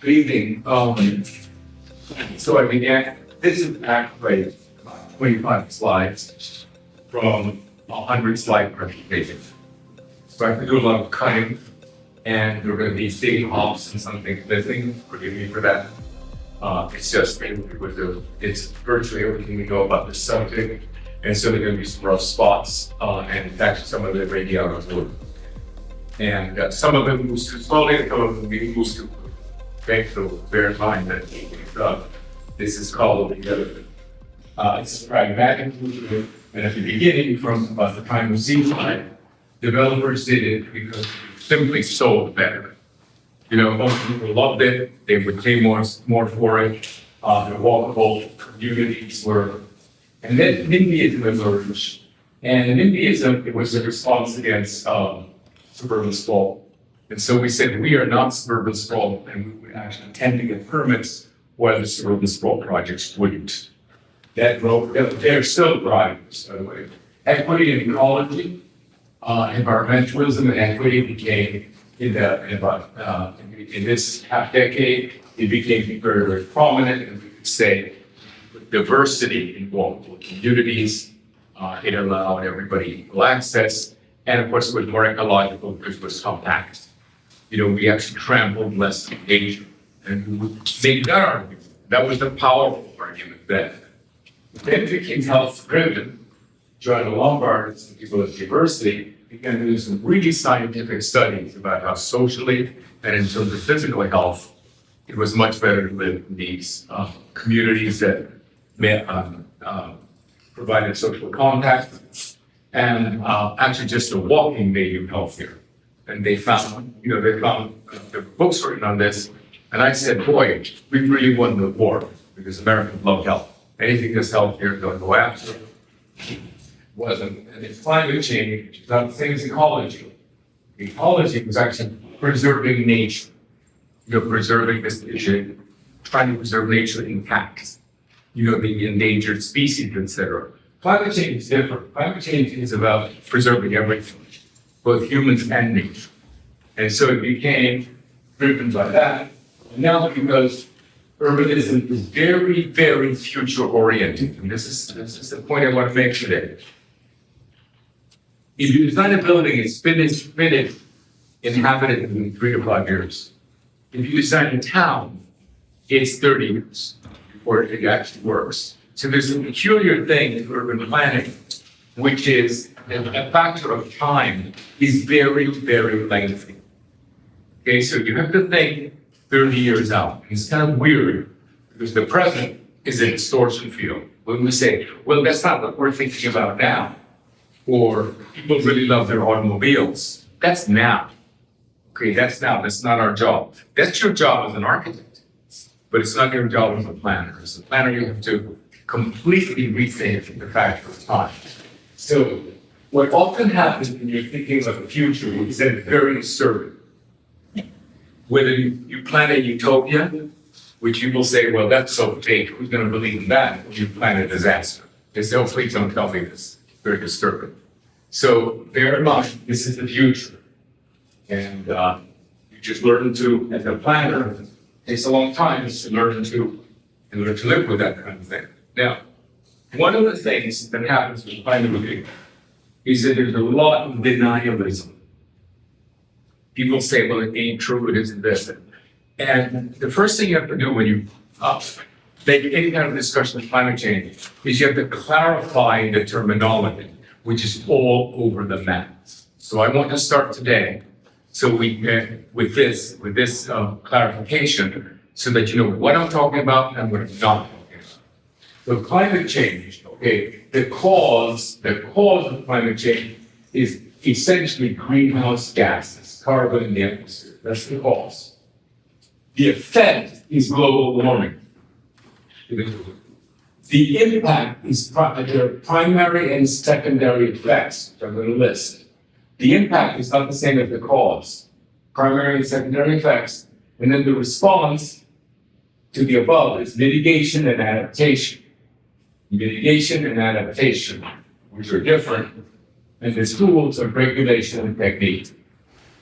Good evening. So I began, this is actually 25 slides from a 100-slide presentation. So I have to do a lot of cutting, and there are going to be big hops and some things missing. Forgive me for that. It's just it's virtually everything we know about the subject, and so there are going to be some rough spots, and in fact, some of it may be out of order. And some of it moves too slowly, some of it moves too quickly. Okay, so bear in mind that this is called it's pragmatic, and at the beginning, from about the time of C-slide, developers did it because it simply sold better. You know, most people loved it, they would pay more for it, the walkable communities were, and then NIMBYism emerged. And NIMBYism, it was a response against suburban sprawl. And so we said, we are not suburban sprawl, and we would actually tend to get permits while the suburban sprawl projects wouldn't. That drove, they're still drivers, by the way. Equity and ecology, environmentalism and equity became, in this half decade, it became very, very prominent, and we could say diversity in walkable communities, it allowed everybody equal access, and of course it was more ecological because it was compact. You know, we actually trampled less in nature, and we would make that argument. That was the powerful argument then. Then it became health-driven. John Lombard and some people at university began to do some really scientific studies about how socially and in terms of physical health, it was much better to live in these communities that provided social contact, and actually just the walking made you healthier. And they found, there were books written on this, and I said, boy, we really won the war because Americans love health. Anything that's healthier, they'll go after. Wasn't, and it's climate change, the same as ecology. Ecology was actually preserving nature. Preserving this issue, trying to preserve nature intact. The endangered species, etc. Climate change is different. Climate change is about preserving everything, both humans and nature. And so it became driven by that. And now, because urbanism is very, very future-oriented, and this is the point I want to make today. If you design a building, it's finished, inhabited in 3 to 5 years. If you design a town, it's 30 years before it actually works. So there's a peculiar thing in urban planning, which is a factor of time is very, very lengthy. Okay, so you have to think 30 years out. It's kind of weird because the present is a distortion field. When we say, well, that's not what we're thinking about now, or people really love their automobiles, that's now. Okay, that's now, that's not our job. That's your job as an architect, but it's not your job as a planner. As a planner, you have to completely rethink the factor of time. So what often happens when you're thinking of the future is that it's very uncertain. Whether you plan a utopia, which people say, well, that's so fake, who's going to believe in that? Or you plan a disaster. They say, oh, please don't tell me this. Very disturbing. So bear in mind, this is the future. And you just learn to, as a planner, it takes a long time to learn to live with that kind of thing. Now, one of the things that happens with climate is that there's a lot of denialism. People say, well, it ain't true, it isn't this. And the first thing you have to do when you make any kind of discussion of climate change is you have to clarify the terminology, which is all over the map. So I want to start today so we can, with this clarification, so that you know what I'm talking about and what I'm not talking about. So climate change, okay, the cause of climate change is essentially greenhouse gases, carbon in the atmosphere. That's the cause. The effect is global warming. The impact is there are primary and secondary effects, which I'm going to list. The impact is not the same as the cause. Primary and secondary effects, and then the response to the above is mitigation and adaptation. Mitigation and adaptation, which are different, and the tools of regulation and technique.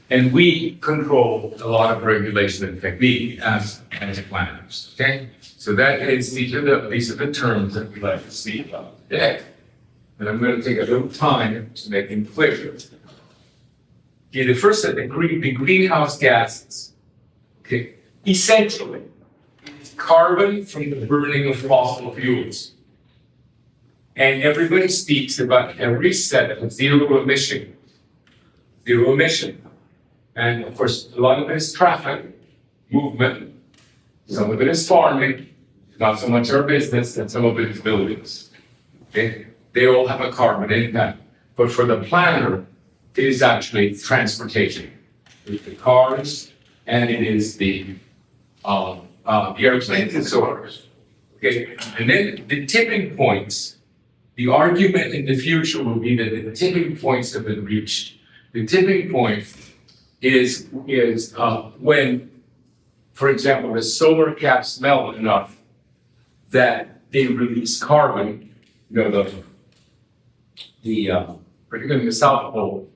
And we control a lot of regulation and technique as as planners. Okay? So these are the terms that we like to see about today. And I'm going to take a little time to make them clear. Okay, the first of the greenhouse gases. Okay, essentially, it's carbon from the burning of fossil fuels. And everybody speaks about every set of zero emission. Zero emission. And of course, a lot of it is traffic, movement. Some of it is farming, not so much our business, and some of it is buildings. Okay? They all have a carbon impact. But for the planner, it is actually transportation. It's the cars, and it is the airplanes and so on. Okay? And then the tipping points, the argument in the future will be that the tipping points have been reached. The tipping point is when, for example, the solar caps melt enough that they release carbon, particularly in the South Pole,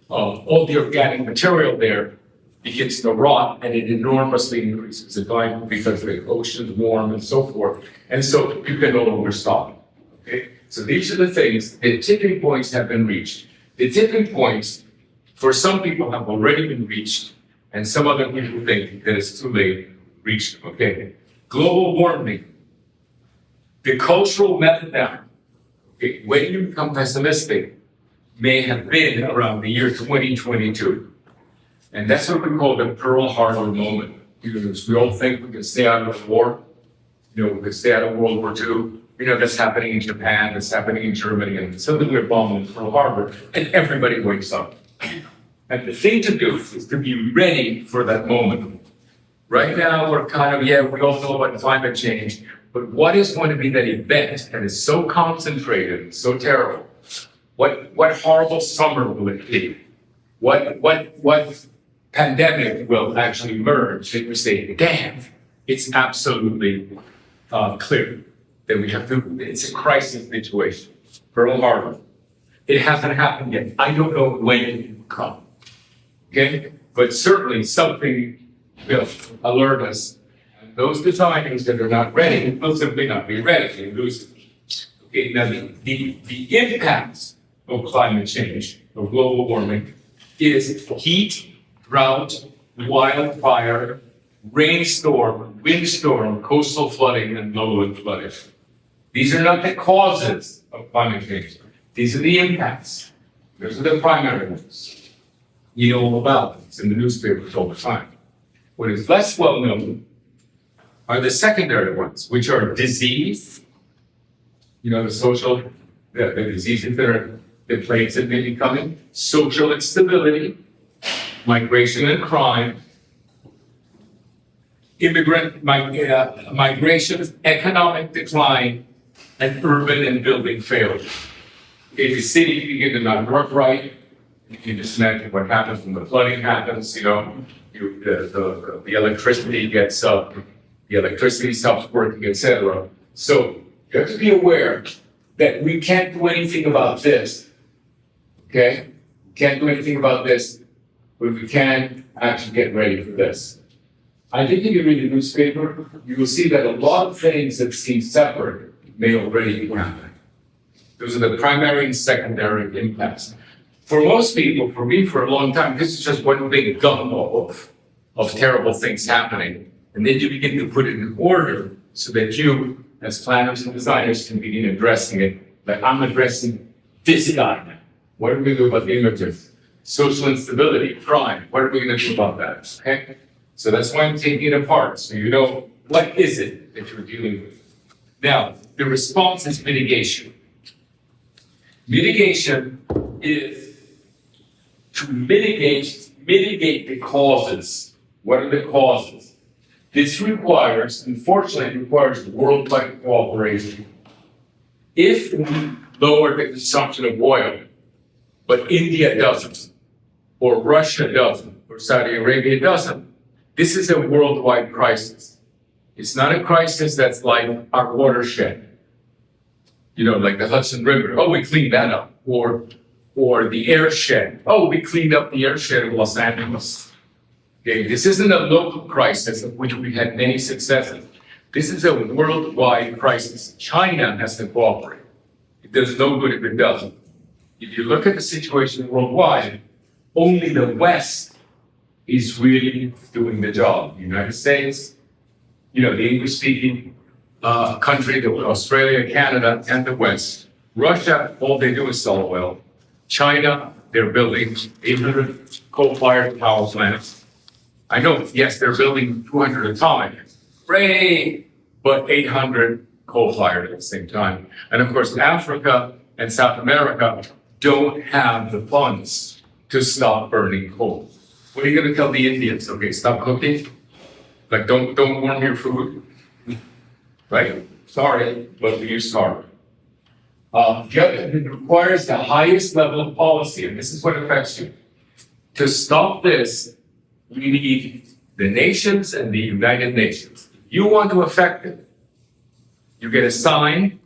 all the organic material there begins to rot, and it enormously increases the climate because the oceans warm and so forth, and so you can no longer stop. Okay, so these are the things. The tipping points have been reached. The tipping points, for some people, have already been reached, and some other people think that it's too late to reach them. Okay, global warming, the cultural meltdown. Okay, when you become pessimistic, may have been around the year 2022. And that's what we call the Pearl Harbor moment. Because we all think we can stay out of the war, we can stay out of World War II. That's happening in Japan, that's happening in Germany, and suddenly we're bombing Pearl Harbor, and everybody wakes up. And the thing to do is to be ready for that moment. Right now, we're we all know about climate change, but what is going to be that event that is so concentrated, so terrible? What horrible summer will it be? What pandemic will actually emerge? And we say, damn, it's absolutely clear that we have to, it's a crisis situation. Pearl Harbor. It hasn't happened yet. I don't know when it will come. Okay? But certainly something will alert us. And those designers that are not ready will simply not be ready and lose it. Okay, now the impacts of climate change, of global warming, is heat, drought, wildfire, rainstorm, windstorm, coastal flooding, and lowland flooding. These are not the causes of climate change. These are the impacts. Those are the primary ones. You know all about them. It's in the newspapers all the time. What is less well known are the secondary ones, which are disease, the diseases that plagues that may be coming, social instability, migration and crime, migration, economic decline, and urban and building failure. If the city begin to not work right, you can just imagine what happens when the flooding happens, the electricity gets the electricity stops working, etc. So you have to be aware that we can't do anything about this. Okay? Can't do anything about this, but we can actually get ready for this. I think if you read the newspaper, you will see that a lot of things that seem separate may already be happening. Those are the primary and secondary impacts. For most people, for me for a long time, this is just one big gumbo of terrible things happening. And then you begin to put it in order so that you, as planners and designers, can begin addressing it. Like I'm addressing this guy. What are we going to do about the images? Social instability, crime. What are we going to do about that? Okay? So that's why I'm taking it apart. So you know, what is it that you're dealing with? Now, the response is mitigation. Mitigation is to mitigate the causes. What are the causes? This unfortunately requires worldwide cooperation. If we lower the consumption of oil, but India doesn't, or Russia doesn't, or Saudi Arabia doesn't, this is a worldwide crisis. It's not a crisis that's like our watershed. Like the Hudson River. Oh, we cleaned that up. Or the airshed. Oh, we cleaned up the airshed in Los Angeles. Okay, this isn't a local crisis of which we had many successes. This is a worldwide crisis. China has to cooperate. It does no good if it doesn't. If you look at the situation worldwide, only the West is really doing the job. The United States, the English-speaking country, Australia, Canada, and the West. Russia, all they do is sell oil. China, they're building 800 coal-fired power plants. I know, yes, they're building 200 atomic. Hooray! But 800 coal-fired at the same time. And of course, Africa and South America don't have the funds to stop burning coal. What are you going to tell the Indians? Okay, stop cooking? Like, don't warm your food? Right? Sorry, but you're sorry. It requires the highest level of policy, and this is what affects you. To stop this, we need the nations and the United Nations. If you want to affect it, you get a sign,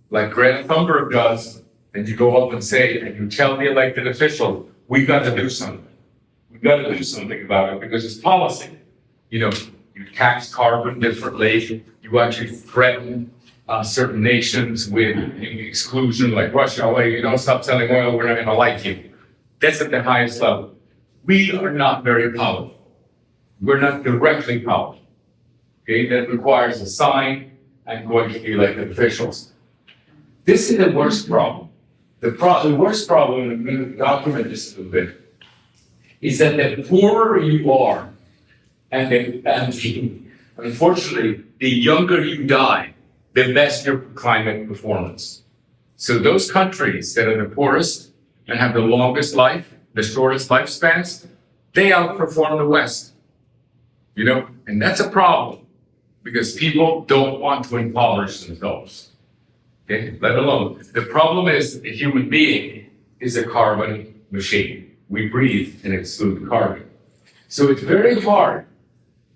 like Greta Thunberg does, and you go up and say, and you tell the elected official, we got to do something. We got to do something about it because it's policy. You tax carbon differently. You actually threaten certain nations with exclusion, like Russia. Oh, you don't stop selling oil, we're not going to like you. That's at the highest level. We are not very powerful. We're not directly powerful. Okay, that requires a sign and going to the elected officials. This is the worst problem. The worst problem, and I'm going to document this a little bit, is that the poorer you are, and unfortunately, the younger you die, the best your climate performance. So those countries that are the poorest and have the longest life, the shortest lifespans, they outperform the West. And that's a problem because people don't want to impoverish themselves. Okay, let alone. The problem is that the human being is a carbon machine. We breathe and exclude carbon. So it's very hard.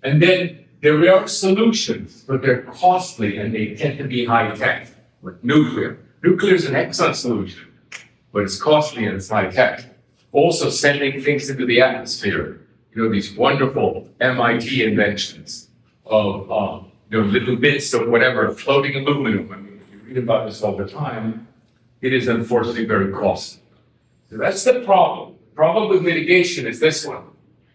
And then there are solutions, but they're costly and they tend to be high tech, like nuclear. Nuclear is an excellent solution, but it's costly and it's high tech. Also sending things into the atmosphere, these wonderful MIT inventions of little bits of whatever, floating aluminum. I mean, you read about this all the time. It is unfortunately very costly. So that's the problem. The problem with mitigation is this one.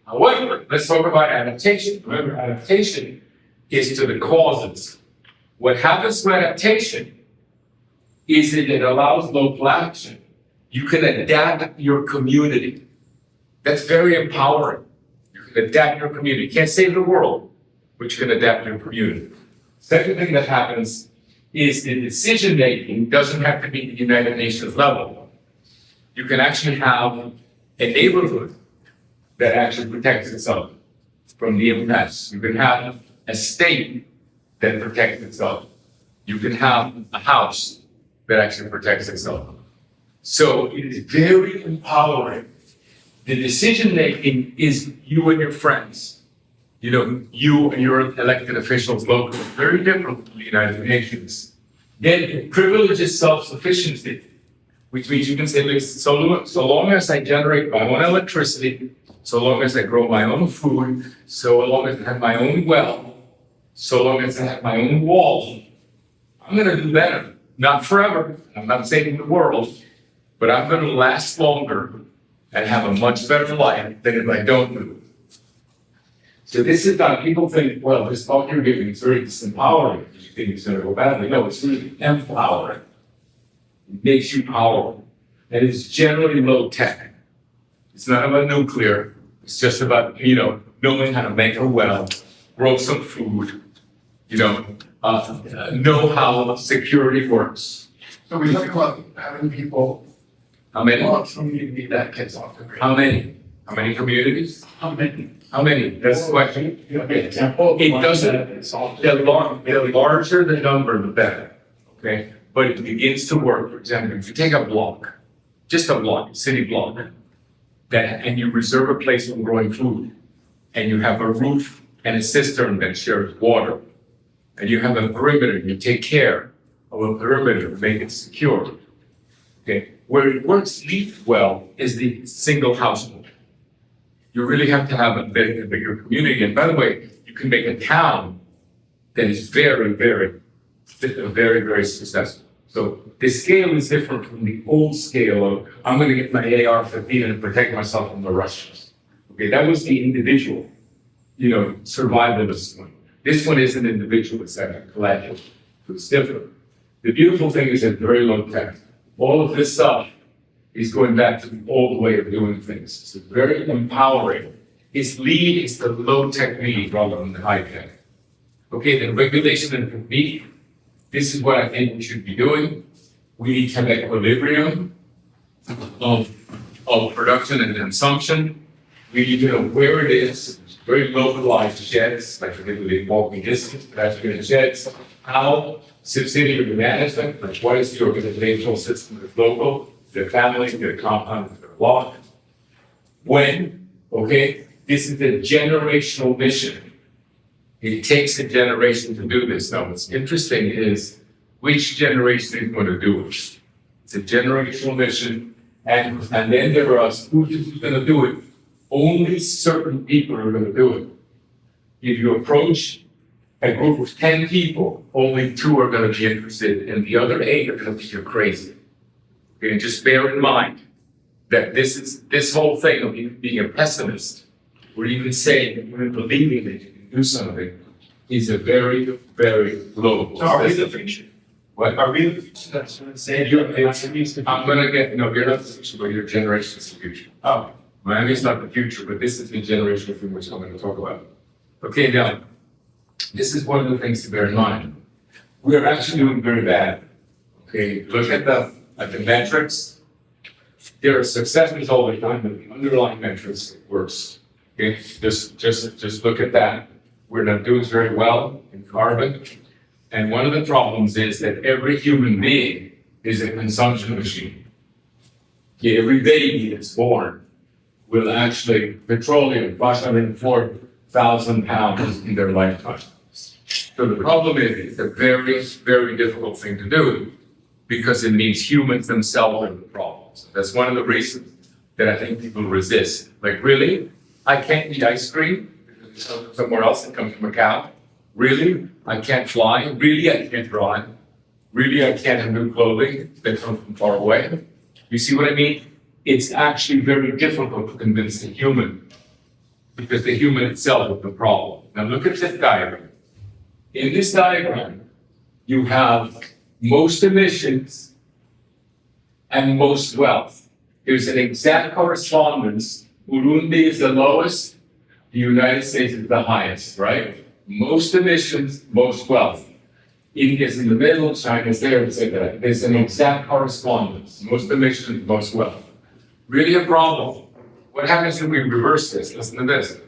However, let's talk about adaptation. Remember, adaptation is to the causes. What happens to adaptation is that it allows local action. You can adapt your community. That's very empowering. You can adapt your community. You can't save the world, but you can adapt your community. Second thing that happens is the decision-making doesn't have to be at the United Nations level. You can actually have a neighborhood that actually protects itself from the impacts. You can have a state that protects itself. You can have a house that actually protects itself. So it is very empowering. The decision-making is you and your friends. You and your elected officials locally, very different from the United Nations. Then it privileges self-sufficiency, which means you can say, listen, so long as I generate my own electricity, so long as I grow my own food, so long as I have my own well, so long as I have my own wall, I'm going to do better. Not forever. I'm not saving the world, but I'm going to last longer and have a much better life than if I don't do it. So this is not, people think, well, this talk you're giving is very disempowering because you think it's going to go badly. No, it's really empowering. It makes you powerful. And it's generally low tech. It's not about nuclear. It's just about, knowing how to make a well, grow some food, know how security works. So we talk about having people. How many? Community that gets off the grid. How many? How many communities? How many? How many? That's the question. Example. It doesn't, the larger the number, the better, okay? But it begins to work. For example, if you take a block, just a block, city block, and you reserve a place for growing food, and you have a roof and a cistern that shares water, and you have a perimeter, you take care of a perimeter to make it secure, okay? Where it works least well is the single household. You really have to have a bigger community. And by the way, you can make a town that is very, very successful. So the scale is different from the old scale of, I'm going to get my AR-15 and protect myself from the Russians. Okay, that was the individual, survivalist one. This one is an individual, it's like a collective. So it's different. The beautiful thing is it's very low tech. All of this stuff is going back to the old way of doing things. It's very empowering. Its lead is the low tech lead rather than the high tech. Okay, then regulation and technique. This is what I think we should be doing. We need to have equilibrium of production and consumption. We need to know where it is. Very localized sheds, like particularly walking distance, pedestrian sheds. How subsidiary management, like what is the organizational system that's local, the family, the compound, the block. When, okay, this is a generational mission. It takes a generation to do this. Now, what's interesting is which generation is going to do it. It's a generational mission, and then there are us who's going to do it. Only certain people are going to do it. If you approach a group of 10 people, only 2 are going to be interested, and the other 8 are going to think you're crazy. Okay, and just bear in mind that this whole thing of being a pessimist, or even saying, even believing that you can do something, is a very, very low. So are we the future? What? Are we the future? That's what I'm saying. I'm gonna get, no, you're not the future, but your generation is the future. Oh. Miami's not the future, but this is the generation from which I'm gonna talk about. Okay, now, this is one of the things to bear in mind. We're actually doing very bad. Okay, look at the metrics. There are successes all the time, but the underlying metrics get worse. Okay, just look at that. We're not doing very well in carbon. And one of the problems is that every human being is a consumption machine. Okay, every baby that's born will actually petroleum 504,000 pounds in their lifetime. So the problem is it's a very, very difficult thing to do because it means humans themselves are the problems. That's one of the reasons that I think people resist. Like, really? I can't eat ice cream somewhere else that comes from a cow? Really? I can't fly? Really? I can't drive? Really? I can't have new clothing that comes from far away? You see what I mean? It's actually very difficult to convince the human because the human itself is the problem. Now look at this diagram. In this diagram, you have most emissions and most wealth. There's an exact correspondence. Burundi is the lowest, the United States is the highest, right? Most emissions, most wealth. India's in the middle, China's there, etc. There's an exact correspondence. Most emissions, most wealth. Really a problem. What happens if we reverse this? Listen to this.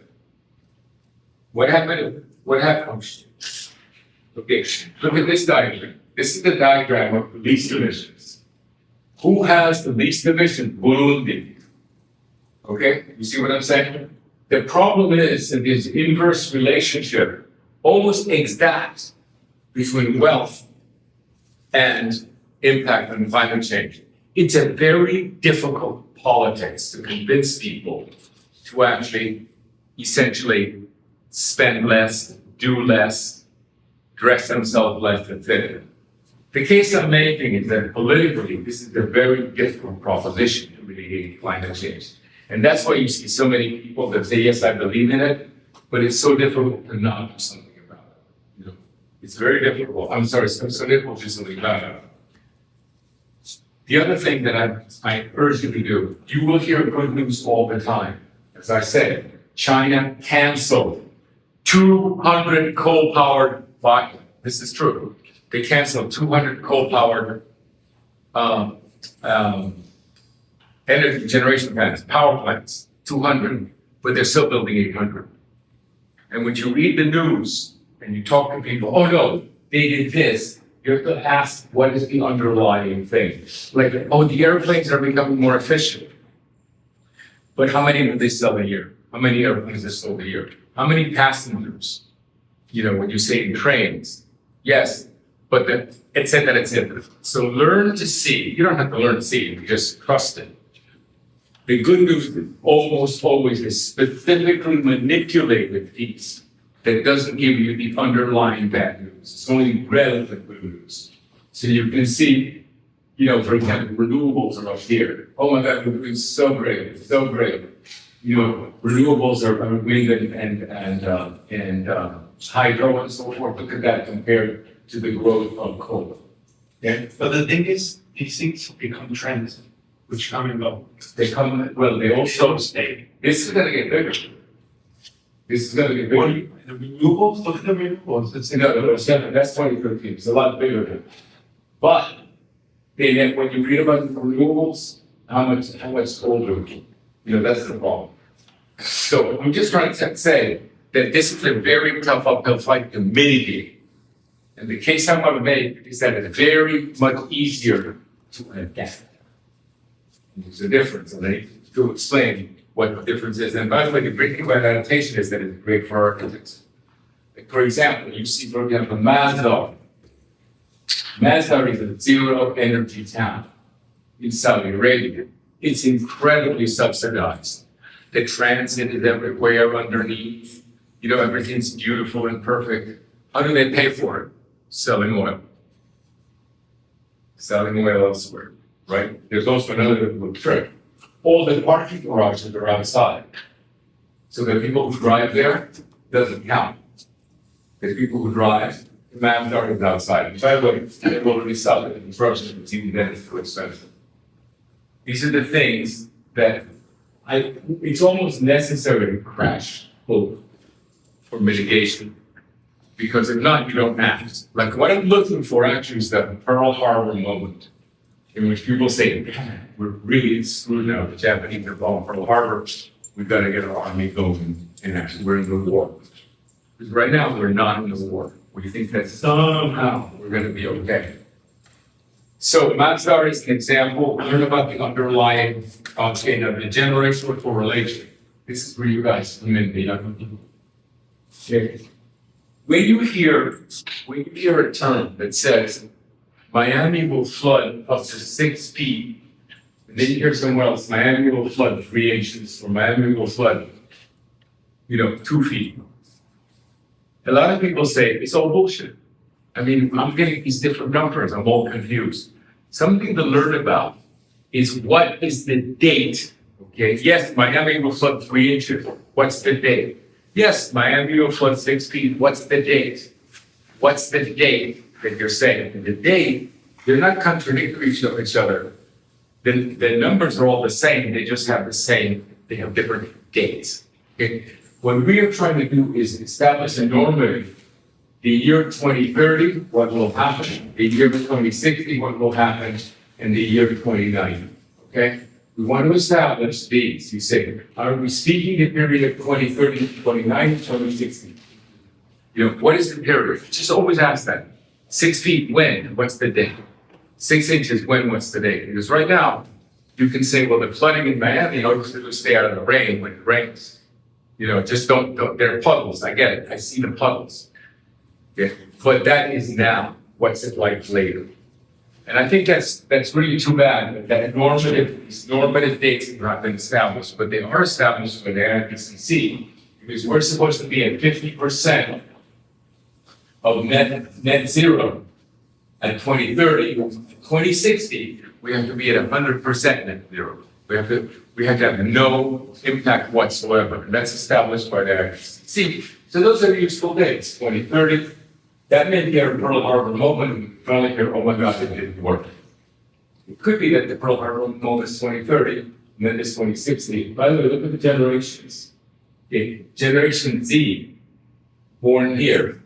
What happened? Okay, look at this diagram. This is the diagram of the least emissions. Who has the least emissions? Burundi. Okay, you see what I'm saying? The problem is that there's inverse relationship, almost exact, between wealth and impact on climate change. It's a very difficult politics to convince people to actually essentially spend less, do less, dress themselves less, etc. The case I'm making is that politically, this is a very difficult proposition to mitigate climate change. And that's why you see so many people that say, yes, I believe in it, but it's so difficult to not do something about it. It's very difficult. I'm sorry, it's so difficult to do something about it. The other thing that I urge you to do, you will hear good news all the time. As I said, China canceled 200 coal-powered, this is true, they canceled 200 coal-powered energy generation plants, power plants, 200, but they're still building 800. And when you read the news and you talk to people, oh no, they did this, you have to ask what is the underlying thing. Like, oh, the airplanes are becoming more efficient. But how many do they sell a year? How many airplanes are sold a year? How many passengers? When you say in trains, yes, but et cetera, et cetera. So learn to see. You don't have to learn to see, you just trust it. The good news is almost always a specifically manipulated piece that doesn't give you the underlying bad news. It's only relative good news. So you can see, for example, renewables are up here. Oh my God, we're doing so great, so great. Renewables are wind and hydro and so forth. Look at that compared to the growth of coal. Okay? But the thing is, these things become trends, which come and go. They also stay. This is gonna get bigger. This is gonna get bigger. The renewables, look at the renewables. That's 2013. It's a lot bigger. But then when you read about renewables, how much older? That's the problem. So I'm just trying to say that this is a very tough uphill fight to mitigate. And the case I want to make is that it's very much easier to adapt. There's a difference, and I need to explain what the difference is. And by the way, the great thing about adaptation is that it's great for architects. Like for example, you see, for example, Masdar. Masdar is a zero energy town in Saudi Arabia. It's incredibly subsidized. The transit is everywhere underneath. Everything's beautiful and perfect. How do they pay for it? Selling oil. Selling oil elsewhere, right? There's also another little trick. All the parking garages are outside. So the people who drive there doesn't count. The people who drive, the Masdar is outside. By the way, they've already sold it in construction, it's even then it's too expensive. These are the things that it's almost necessary to crash hope for mitigation, because if not, you don't act. Like what I'm looking for actually is that Pearl Harbor moment in which people say, we're really screwed now, the Japanese are bombing Pearl Harbor, we've got to get our army going, and actually we're in the war. Because right now, we're not in the war. We think that somehow we're going to be okay. So Masdar is an example. Learn about the underlying the generational correlation. This is where you guys come in. Okay. When you hear a term that says Miami will flood up to 6 feet, and then you hear somewhere else Miami will flood 3 inches, or Miami will flood 2 feet. A lot of people say it's all bullshit. I'm getting these different numbers, I'm all confused. Something to learn about is what is the date, okay? Yes, Miami will flood 3 inches, what's the date? Yes, Miami will flood 6 feet, what's the date? What's the date that you're saying? And the date, they're not contradictory to each other. The numbers are all the same, they just have they have different dates, okay? What we are trying to do is establish a normative. The year 2030, what will happen? The year 2060, what will happen? And the year 2090, okay? We want to establish these. You say, are we speaking the period of 2030, 2090, 2060? What is the period? Just always ask that. 6 feet, when? What's the date? 6 inches, when? What's the date? Because right now, you can say, well, the flooding in Miami, just stay out of the rain when it rains. Just don't, there are puddles, I get it, I see the puddles. Okay. But that is now, what's it like later? And I think that's really too bad that these normative dates have not been established, but they are established by the IPCC, because we're supposed to be at 50% of net zero at 2030. 2060, we have to be at 100% net zero. We have to have no impact whatsoever. And that's established by the IPCC. So those are useful dates, 2030. That may be a Pearl Harbor moment. Finally hear, oh my God, it didn't work. It could be that the Pearl Harbor moment is 2030, and then it's 2060. By the way, look at the generations. Okay. Generation Z, born here.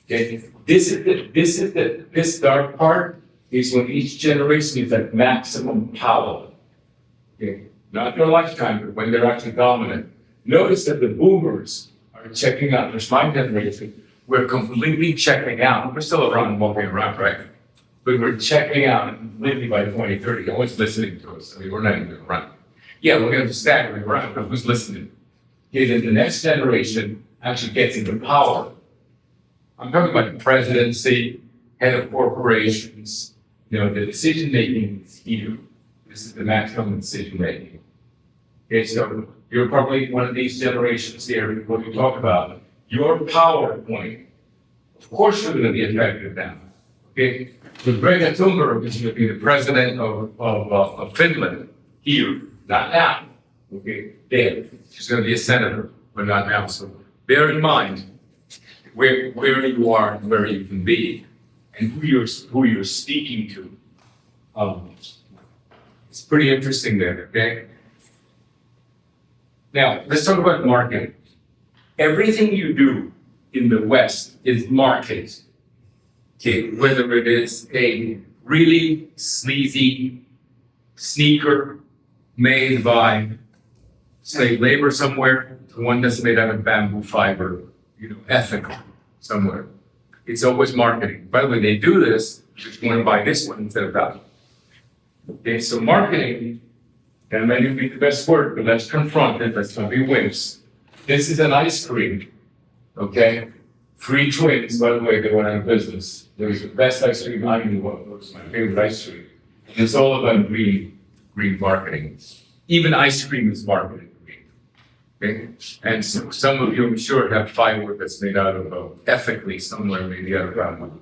Okay. This dark part is when each generation is at maximum power. Okay. Not their lifetime, but when they're actually dominant. Notice that the boomers are checking out. There's my generation. We're completely checking out. We're still around, walking around, right? But we're checking out completely by 2030. No one's listening to us. We're not even around. Yeah, we're going to staggering around, but who's listening? Okay, then the next generation actually gets into power. I'm talking about the presidency, head of corporations. The decision making is huge. This is the maximum decision making. Okay, so you're probably one of these generations here, when we talk about your PowerPoint. Of course, you're going to be affected now. Okay, so Greta Thunberg is going to be the president of Finland here, not now. Okay, there. She's going to be a senator, but not now. So bear in mind where you are and where you can be, and who you're speaking to. It's pretty interesting there. Okay. Now let's talk about marketing. Everything you do in the West is marketed. Okay, whether it is a really sleazy sneaker made by slave labor somewhere, to one that's made out of bamboo fiber, ethical somewhere. It's always marketing. By the way, they do this, if you want to buy this one instead of that. Okay, so marketing, that may not be the best word, but let's confront it, let's not be wimps. This is an ice cream, okay? 3 twins, by the way, they went out of business. It was the best ice cream I knew of. It was my favorite ice cream. And it's all about green marketing. Even ice cream is marketing. Okay? And so some of you, I'm sure, have firewood that's made out of ethically somewhere, maybe out of groundwood.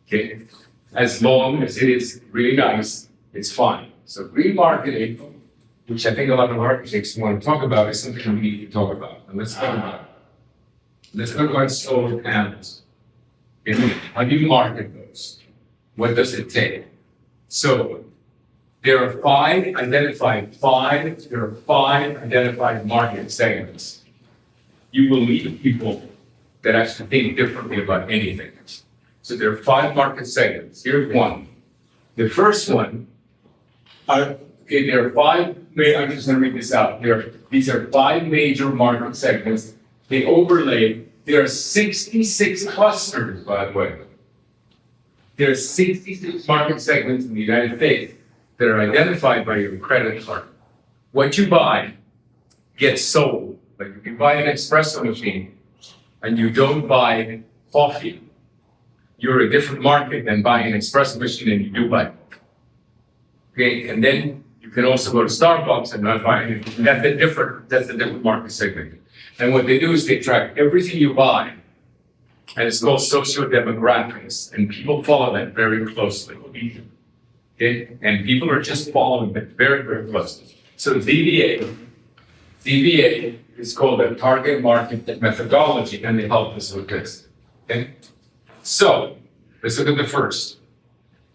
Okay? As long as it is really nice, it's fine. So green marketing, which I think a lot of architects want to talk about, is something we need to talk about. And let's talk about it. Let's talk about solar panels. Okay? How do you market those? What does it take? So there are 5 identified market segments. You will meet people that actually think differently about anything. So there are 5 market segments. Here's one. The first one, there are 5, I'm just going to read this out. These are 5 major market segments. They overlay, there are 66 clusters, by the way. There are 66 market segments in the United States that are identified by your credit card. What you buy gets sold. Like if you buy an espresso machine and you don't buy coffee, you're a different market than buying an espresso machine and you do buy coffee. Okay, and then you can also go to Starbucks and not buy anything. That's a different market segment. And what they do is they track everything you buy, and it's called socio-demographics, and people follow that very closely. Okay? And people are just following that very, very closely. So DBA is called a target market methodology, and they help us with this. Okay? So let's look at the first.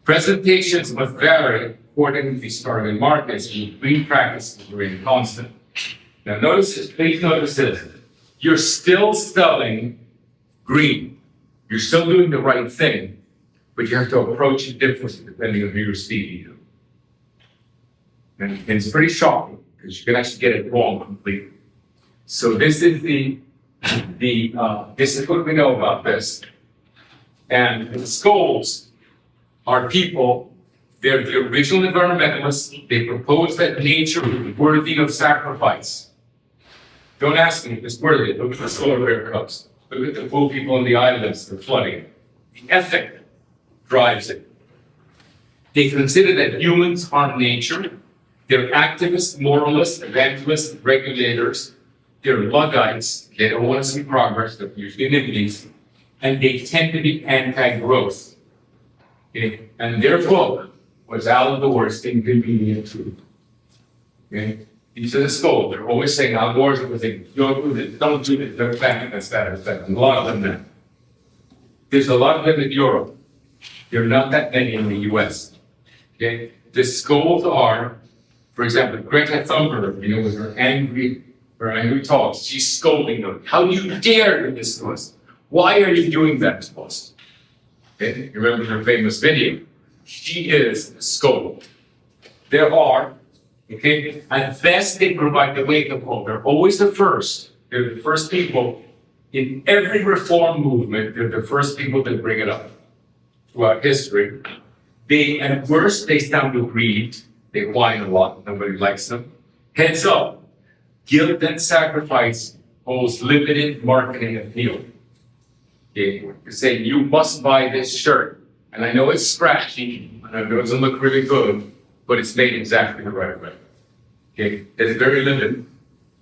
Presentations must vary according to these target markets, and green practices remain constant. Now notice this, please notice this. You're still selling green. You're still doing the right thing, but you have to approach it differently depending on who you're speaking to. And it's pretty shocking because you can actually get it wrong completely. So this is this is what we know about this. And the skulls are people, they're the original environmentalists. They propose that nature is worthy of sacrifice. Don't ask me if it's worthy. Look at the solar bear cubs. Look at the poor people on the islands, the flooding. The ethic drives it. They consider that humans harm nature. They're activists, moralists, evangelists, regulators. They're Luddites. They don't want to see progress. They're usually NIMBYs. And they tend to be anti-growth. Okay? And their book was Al Gore's Inconvenient Truth. Okay? These are the skulls. They're always saying Al Gore's everything. Don't do this, don't do this. They're bad, that's that, that's that. A lot of them now. There's a lot of them in Europe. There are not that many in the US. Okay? The skulls are, for example, Greta Thunberg, with her angry talks, she's scolding them. How do you dare do this to us? Why are you doing that to us? Okay? You remember her famous video? She is a scold. There are, okay, at best they provide the wake-up call. They're always the first. They're the first people in every reform movement. They're the first people that bring it up throughout history. At worst, they sound aggrieved. They whine a lot. Nobody likes them. Heads up. Guilt and sacrifice holds limited marketing appeal. Okay, you say you must buy this shirt, and I know it's scratchy, and I know it doesn't look really good, but it's made exactly the right way. Okay, it's very limited.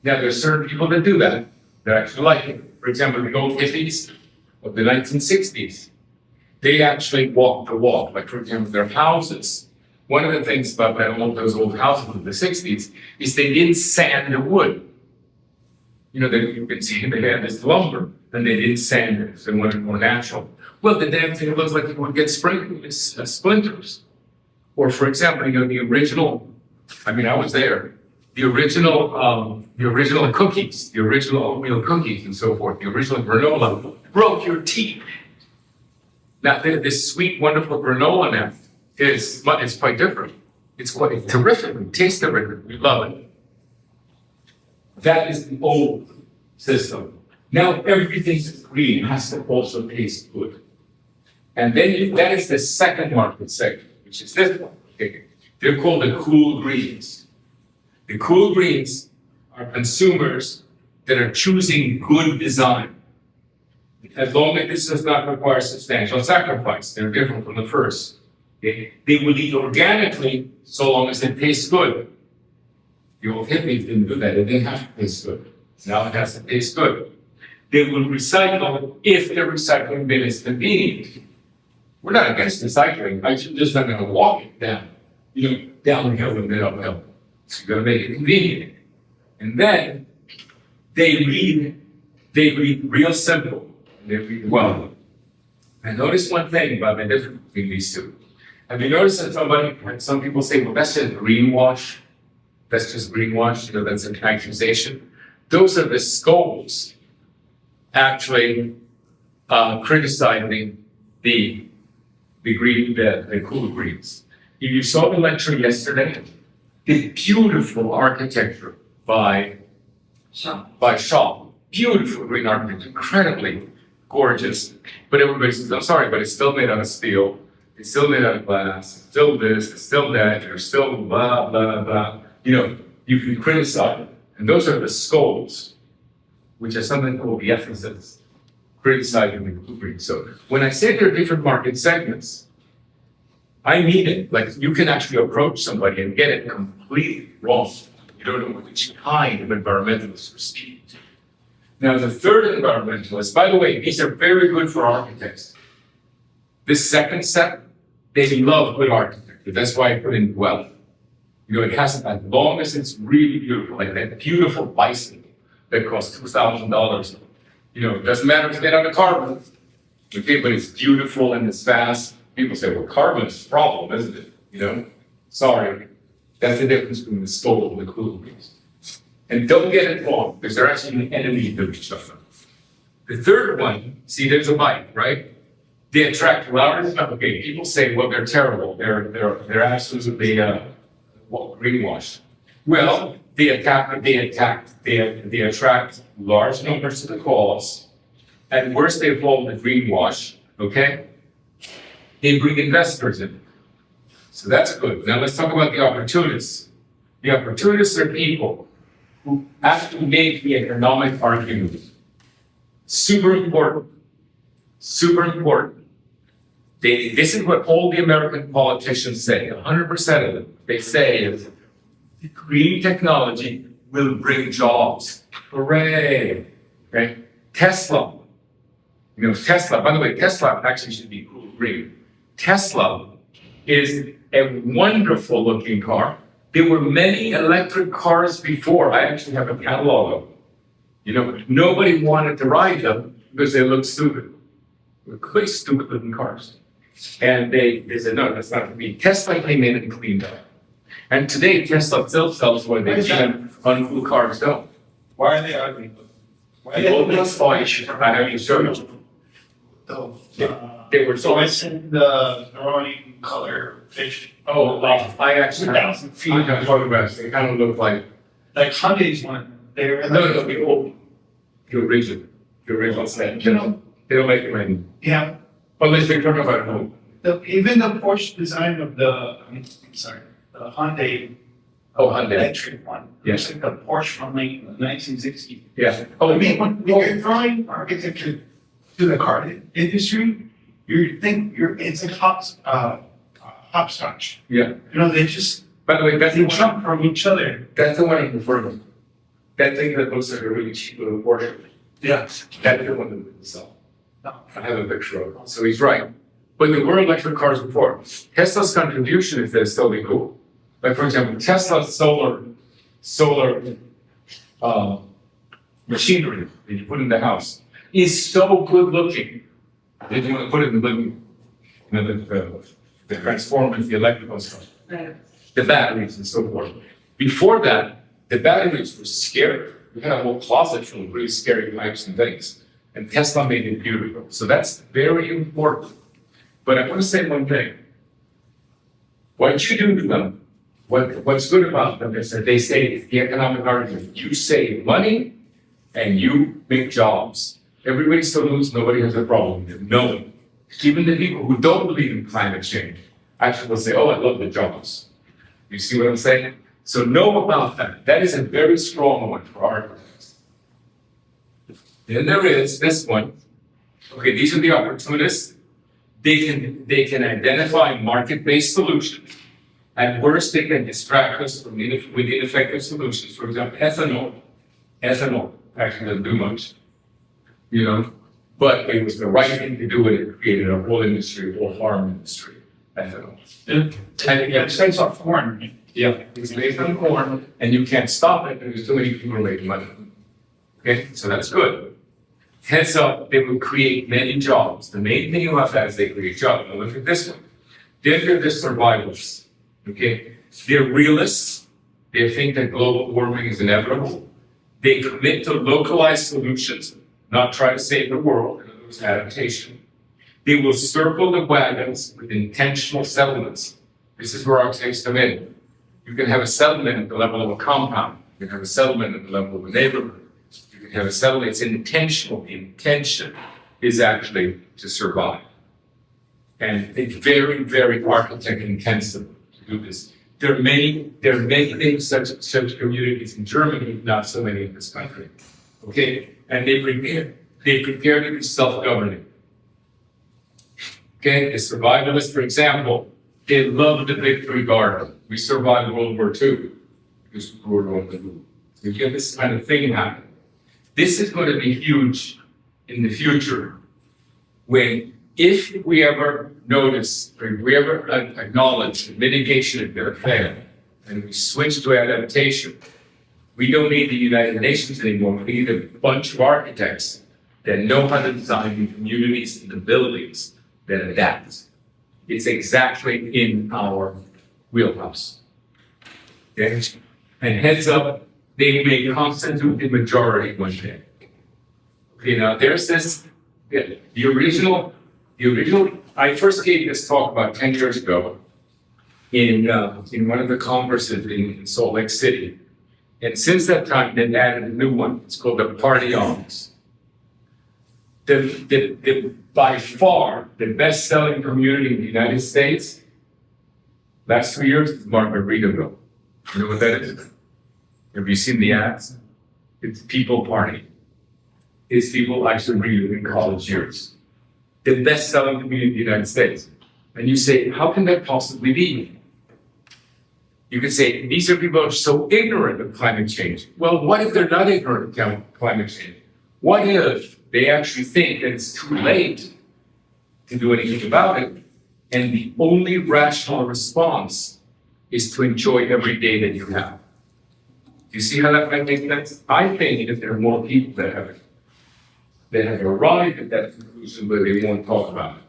Now, there's certain people that do that, that actually like it. For example, the old hippies of the 1960s, they actually walked the walk. Like, for example, their houses. One of the things about those old houses of the 60s is they didn't sand the wood. You know, you can see they had this lumber, and they didn't sand it, so they wanted more natural. Well, the damn thing looks like it would get splinters. Or, for example, you know, the original, I mean, I was there, the original cookies, the original oatmeal cookies and so forth, the original granola broke your teeth. Now, this sweet, wonderful granola now it's quite different. It's quite terrific. It tastes terrific. We love it. That is the old system. Now everything that's green has to also taste good. And then that is the second market segment, which is this one. Okay. They're called the cool greens. The cool greens are consumers that are choosing good design. As long as this does not require substantial sacrifice, they're different from the first. Okay. They will eat organically so long as it tastes good. The old hippies didn't do that. It didn't have to taste good. Now it has to taste good. They will recycle if the recycling bin is convenient. We're not against recycling. I just not going to walk it down, you know, downhill and then uphill. So you're going to make it convenient. And then they read real simple. They read well. I noticed one thing about the difference between these two. Have you noticed that some people say, well, that's just greenwash. That's just greenwash, you know, that's an accusation. Those are the scolds actually criticizing the cool greens. If you saw the lecture yesterday, the beautiful architecture by Shaw, beautiful green architecture, incredibly gorgeous. But everybody says, I'm sorry, but it's still made out of steel. It's still made out of glass. It's still this. It's still that. There's still blah blah blah. You know, you can criticize it. And those are the scolds, which are something called the ethicists, criticizing the cool greens. So when I say there are different market segments, I mean it. Like, you can actually approach somebody and get it completely wrong. You don't know which kind of environmentalists you're speaking to. Now, the third environmentalist, by the way, these are very good for architects. This second set, they love good architecture. That's why I put in well. You know, it has, as long as it's really beautiful, like that beautiful bicycle that costs $2,000. You know, it doesn't matter if it's made out of carbon, okay, but it's beautiful and it's fast. People say, well, carbon is a problem, isn't it? You know, sorry. That's the difference between the stove and the cool greens. And don't get it wrong, because they're actually an enemy of each other. The third one, see, there's a bite, right? They attract louder. Okay, people say, well, they're terrible. They're absolutely greenwashed. Well, they attract large numbers to the cause. And worse, they fall the greenwash. Okay, they bring investors in. So that's good. Now let's talk about the opportunists. The opportunists are people who actually make the economic argument. Super important. Super important. This is what all the American politicians say, 100% of them. They say is green technology will bring jobs. Hooray! Okay? Tesla. You know, Tesla, by the way, Tesla actually should be cool green. Tesla is a wonderful looking car. There were many electric cars before. I actually have a catalog of them. You know, nobody wanted to ride them because they looked stupid. They were quite stupid looking cars. And they said, no, that's not for me. Tesla came in and cleaned up. And today, Tesla still sells what they can, uncool cars don't. Why are they ugly? I have to show you. They were So so. it's in the growing color fish. Oh, I actually have some photographs. They kind of look like. Like Hyundai's one. They're No, the original set. You know, They don't make them anymore. yeah. Unless you're talking about home. Even the Porsche design of the Hyundai Hyundai. electric one. Yes. It's like the Porsche from like the 1960s. Yeah. I mean, when you're drawing architecture to the car industry, it's like hopscotch. Yeah. You know, they just By the way, that's the They one, jump from each other. that's the one I'm referring to. That thing that looks like a really cheap little Porsche. Yeah. That's the one that we sell. I have a picture of it. So he's right. But there were electric cars before. Tesla's contribution is that it's totally cool. Like for example, Tesla's solar machinery that you put in the house is so good looking that you want to put it in the living room. The transformers, the electrical stuff, the batteries and so forth. Before that, the batteries were scary. We had a whole closet full of really scary pipes and things. And Tesla made it beautiful. So that's very important. But I want to say one thing. What you do to them, what's good about them is that they say it's the economic argument. You save money and you make jobs. Everybody still loses, nobody has a problem with it. No one. Even the people who don't believe in climate change actually will say, oh, I love the jobs. You see what I'm saying? So know about that. That is a very strong one for architects. Then there is this one. Okay, these are the opportunists. They can identify market-based solutions. At worst, they can distract us with ineffective solutions. For example, ethanol actually doesn't do much, you know, but it was the right thing to do, and it created a whole industry, a whole farm industry, ethanol. And it's based on corn. Yeah, it's based on corn, and you can't stop it because too many people make money. Okay, so that's good. Heads up, they will create many jobs. The main thing about that is they create jobs. Now look at this one. Then they're the survivors. Okay, they're realists. They think that global warming is inevitable. They commit to localized solutions, not try to save the world. In other words, adaptation. They will circle the wagons with intentional settlements. This is where architects come in. You can have a settlement at the level of a compound. You can have a settlement at the level of a neighborhood. You can have a settlement. It's intentional. The intention is actually to survive. And it's very, very architect intensive to do this. There are many things, such communities in Germany, not so many in this country. Okay? And they prepare to be self-governing. Okay? The survivalists, for example, they love the victory garden. We survived World War II because we grew up in the So you get this kind of thing happening. This is going to be huge in the future when, if we ever notice, or if we ever acknowledge that mitigation is going to fail, and we switch to adaptation, we don't need the United Nations anymore. We need a bunch of architects that know how to design the communities and the buildings that adapt. It's exactly in our wheelhouse. Okay? And heads up, they may constitute the majority one day. Okay, now there's this, the original, I first gave this talk about 10 years ago in one of the conferences in Salt Lake City. And since that time, they've added a new one. It's called the Party Office. By far, the best-selling community in the United States, last 2 years, is Margaritaville. You know what that is? Have you seen the ads? It's people party. It's people actually read in college years. The best-selling community in the United States. And you say, how can that possibly be? You could say, these are people who are so ignorant of climate change. Well, what if they're not ignorant of climate change? What if they actually think that it's too late to do anything about it, and the only rational response is to enjoy every day that you have? Do you see how that might make sense? I think that there are more people that have arrived at that conclusion, but they won't talk about it.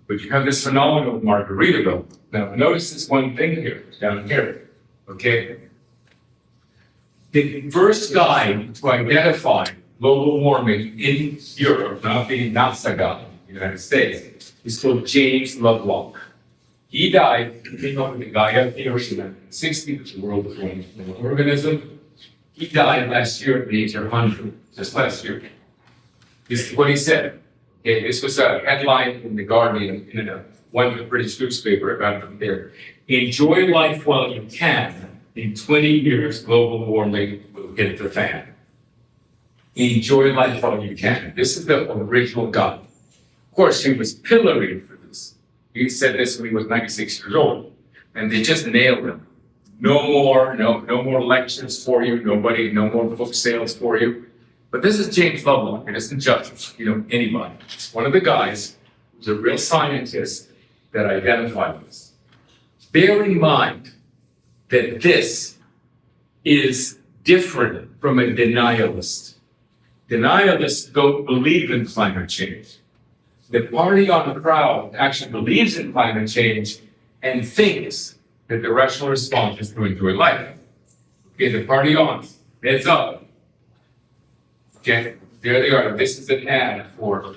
But you have this phenomenon of Margaritaville. Now, notice this one thing here, down here, okay? The first guy to identify global warming in Europe, not the NASA guy in the United States, is called James Lovelock. He died, he came up with the Gaia theory in the 1960s, the world was going through urbanism. He died last year at the age of 100, just last year. This is what he said. Okay, this was a headline in The Guardian, in one British newspaper about him there. Enjoy life while you can. In 20 years, global warming will hit the fan. Enjoy life while you can. This is the original guy. Of course, he was pilloried for this. He said this when he was 96 years old, and they just nailed him. No more lectures for you, no more book sales for you. But this is James Lovelock, it isn't just, anybody. It's one of the guys who's a real scientist that identified this. Bear in mind that this is different from a denialist. Denialists don't believe in climate change. The party on the crowd actually believes in climate change and thinks that the rational response is to enjoy life. Okay, the party on, heads up. Okay, there they are. This is an ad for,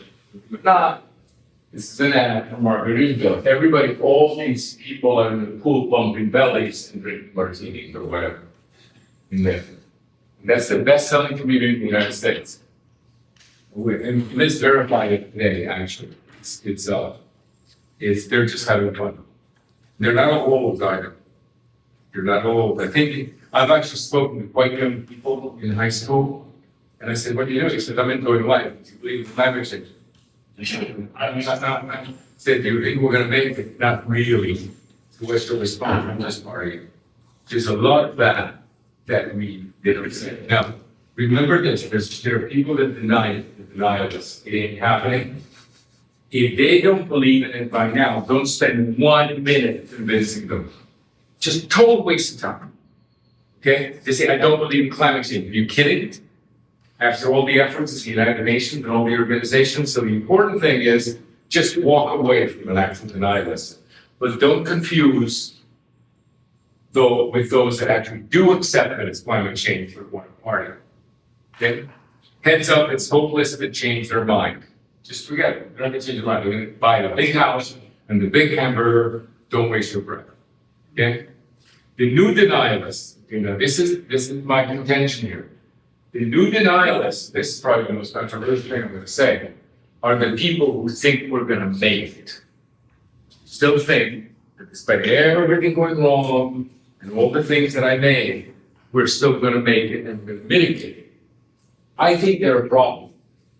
this is an ad for Margaritaville. Everybody, all these people are in the pool pumping bellies and drinking martinis or whatever. In there. That's the best-selling community in the United States. And let's verify it today, actually. They're just having fun. They're not all old either. They're not old. I think I've actually spoken to quite young people in high school, and I said, "What do you do?" He said, "I'm enjoying life. Do you believe in climate change?" I said, "Do you think we're going to make it?" Not really. What's the response from this party? There's a lot of that we didn't say. Now, remember this, there are people that deny this. It ain't happening. If they don't believe in it by now, don't spend 1 minute convincing them. Just total waste of time. Okay? They say, "I don't believe in climate change." Are you kidding? After all the efforts of the United Nations and all the organizations, so the important thing is just walk away from an actual denialist. But don't confuse with those that actually do accept that it's climate change for one party. Okay? Heads up, it's hopeless to change their mind. Just forget it. They're not going to change their mind. They're going to buy the big house and the big hamburger. Don't waste your breath. Okay? The new denialists, this is my contention here. The new denialists, this is probably the most controversial thing I'm going to say, are the people who think we're going to make it. Still think that despite everything going wrong and all the things that I made, we're still going to make it and we're going to mitigate it. I think they're a problem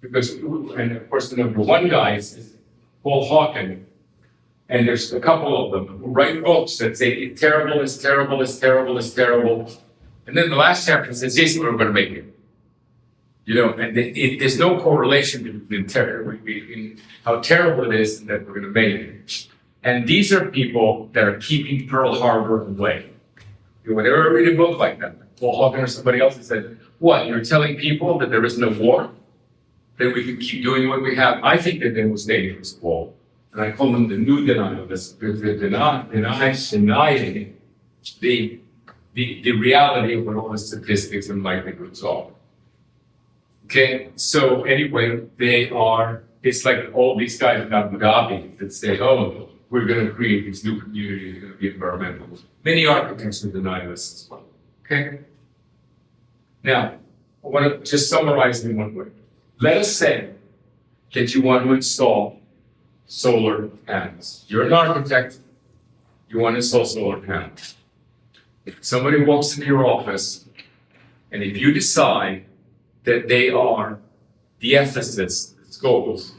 because, and of course, the number one guy is Paul Hawken, and there's a couple of them who write books that say it's terrible, it's terrible, it's terrible, it's terrible, and then the last chapter says, "Yes, we're going to make it." And there's no correlation between how terrible it is and that we're going to make it. And these are people that are keeping Pearl Harbor away. Whenever I read a book like that, Paul Hawken or somebody else said, "What, you're telling people that there is no war? That we can keep doing what we have?" I think that there was dangerous, Paul. And I call them the new denialists, because they're denying the reality of what all the statistics and likelihoods are. Okay, so anyway, it's like all these guys in Abu Dhabi that say, "Oh, we're going to create these new communities, they're going to be environmental." Many architects are denialists as well. Okay? Now, I want to just summarize in one way. Let us say that you want to install solar panels. You're an architect, you want to install solar panels. If somebody walks into your office, and if you decide that they are the ethicists, goals,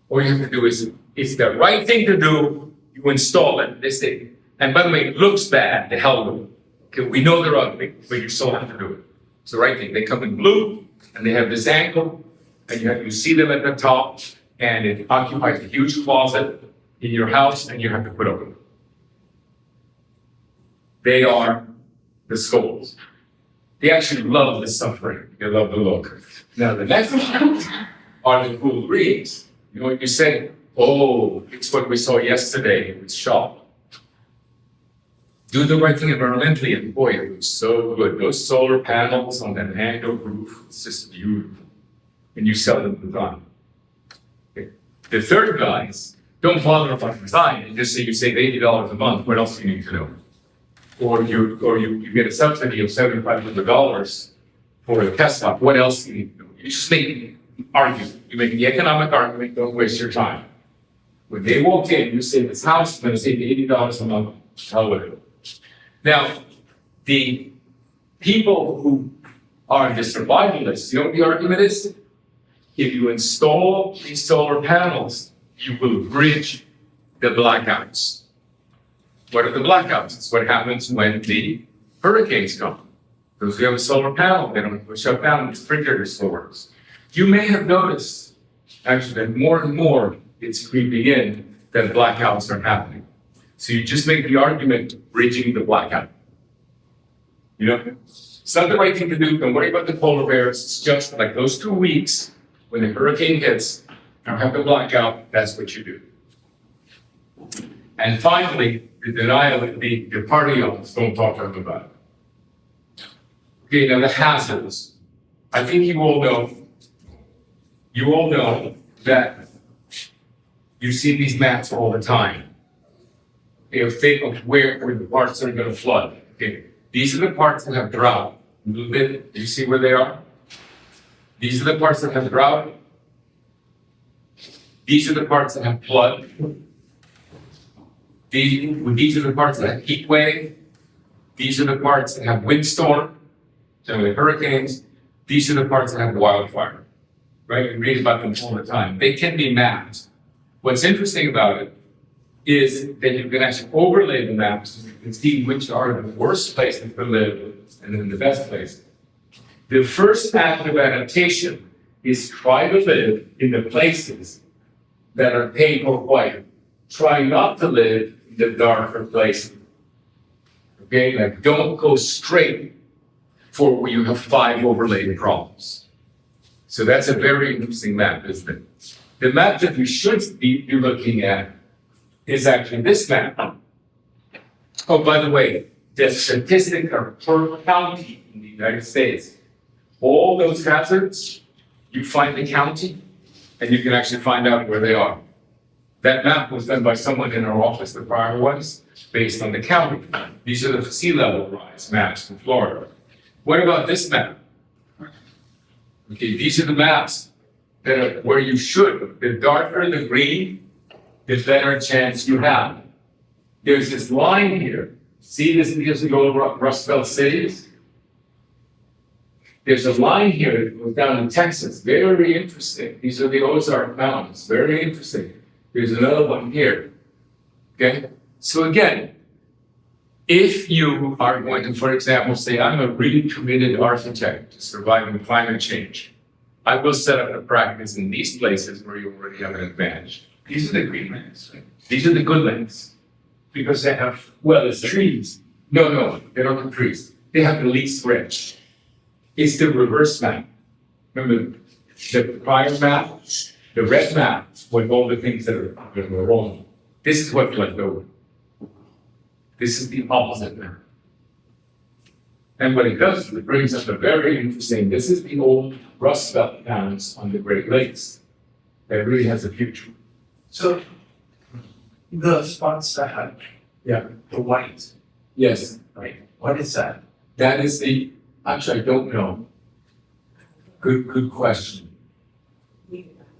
all you have to do is, it's the right thing to do, you install it, they say, and by the way, it looks bad, the hell with it. Okay, we know they're ugly, but you still have to do it. It's the right thing. They come in blue, and they have this angle, and you see them at the top, and it occupies a huge closet in your house, and you have to put up with it. They are the skulls. They actually love the suffering. They love the look. Now, the next ones are the cool greens. When you say, "Oh, it's what we saw yesterday, it's sharp." Do the right thing environmentally, and boy, it looks so good. Those solar panels on that angled roof, it's just beautiful. And you sell them design. Okay. The third guys don't bother about design, and just say you save $80 a month. What else do you need to know? Or you get a subsidy of $7,500 for a Tesla. What else do you need to know? You just argue. You make the economic argument. Don't waste your time. When they walk in, you say this house is going to save you $80 a month. Hell with it. Now, the people who are the survivalists, you know what the argument is? If you install these solar panels, you will bridge the blackouts. What are the blackouts? It's what happens when the hurricanes come. Those who have a solar panel, they don't shut down, the sprinkler still works. You may have noticed, actually, that more and more it's creeping in that blackouts are happening. So you just make the argument bridging the blackout. You know, it's not the right thing to do. Don't worry about the polar bears. It's just like those 2 weeks when the hurricane hits, you have the blackout, that's what you do. And finally, the denial, the partyons, don't talk to them about it. Okay, now the hazards. I think you all know that you see these maps all the time. You think of where the parts are going to flood. Okay, these are the parts that have drought. A little bit, do you see where they are? These are the parts that have drought. These are the parts that have flood. These are the parts that have heat wave. These are the parts that have windstorm, generally hurricanes. These are the parts that have wildfire, right? We read about them all the time. They can be mapped. What's interesting about it is that you can actually overlay the maps and you can see which are the worst places to live and then the best places. The first act of adaptation is try to live in the places that are pink or white. Try not to live in the darker places. Okay, like don't go straight for where you have 5 overlaid problems. So that's a very interesting map, isn't it? The map that we should be looking at is actually this map. Oh, by the way, the statistics are per county in the United States. All those hazards, you find the county, and you can actually find out where they are. That map was done by someone in our office, the prior ones, based on the county. These are the sea level rise maps in Florida. What about this map? Okay, these are the maps that are where you should. The darker the green, the better chance you have. There's this line here. See this years ago, Rust Belt cities? There's a line here that goes down in Texas. Very interesting. These are the Ozark Mountains. Very interesting. There's another one here. Okay? So again, if you are going to, for example, say, I'm a really committed architect to surviving climate change, I will set up a practice in these places where you already have an advantage. These are the green lands. Right? These are the good lands. Because they have, well, it's trees. No, they don't have trees. They have the least rich. It's the reverse map. Remember the prior map, the red map with all the things that are wrong. This is what's left over. This is the opposite map. And what it does, it brings up a very interesting, this is the old Rust Belt towns on the Great Lakes. That really has a future. So the spots that have the white, Yes, right? What is that? that is the, actually, I don't know. Good question.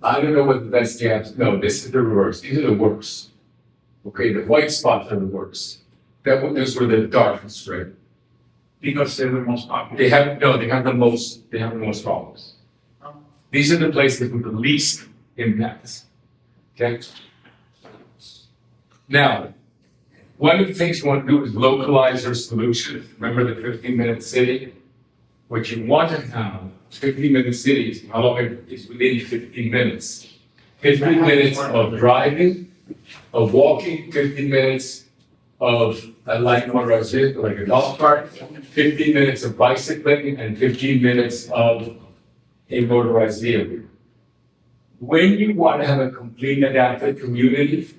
I don't know whether that's the answer. No, this is the reverse. These are the worst. Okay, the white spots are the worst. Those were the darkest, right? Because they're the most popular. They have the most problems. These are the places with the least impacts. Okay? Now, one of the things you want to do is localize your solution. Remember the 15-minute city? What you want to have, 15-minute cities, how long is within 15 minutes? 15 minutes of driving, of walking, 15 minutes of a light motorized, like a golf cart, 15 minutes of bicycling, and 15 minutes of a motorized vehicle. When you want to have a complete adaptive community,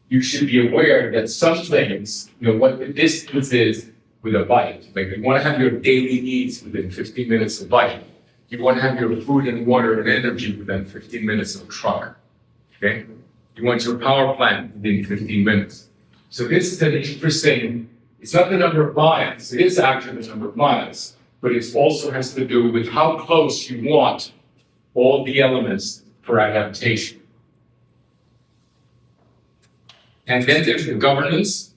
you should be aware that some things, what the distance is with a bike. Like you want to have your daily needs within 15 minutes of bike. You want to have your food and water and energy within 15 minutes of truck. Okay? You want your power plant within 15 minutes. So this is an interesting, it's not the number of miles, it is actually the number of miles, but it also has to do with how close you want all the elements for adaptation. And then there's the governance.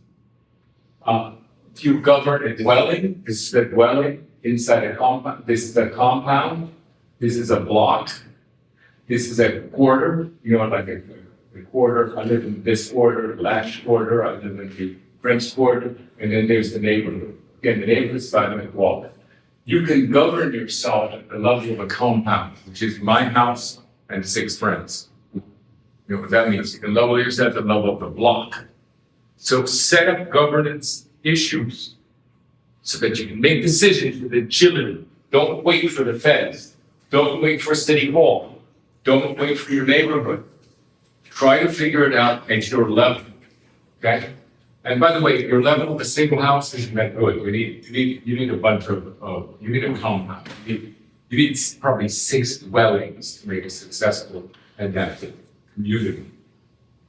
If you govern a dwelling, this is the dwelling inside a compound. This is a compound. This is a block. This is a quarter, like a quarter. I live in this quarter, last quarter, I live in the French quarter, and then there's the neighborhood. again, the neighborhood's dynamic wall. You can govern yourself at the level of a compound, which is my house and 6 friends. You know what that means? You can level yourself at the level of the block. So set up governance issues so that you can make decisions with agility. Don't wait for the feds. Don't wait for City Hall. Don't wait for your neighborhood. Try to figure it out at your level, okay? And by the way, your level of a single house isn't that good. You need a bunch of you need a compound. You need probably 6 dwellings to make a successful adaptive community.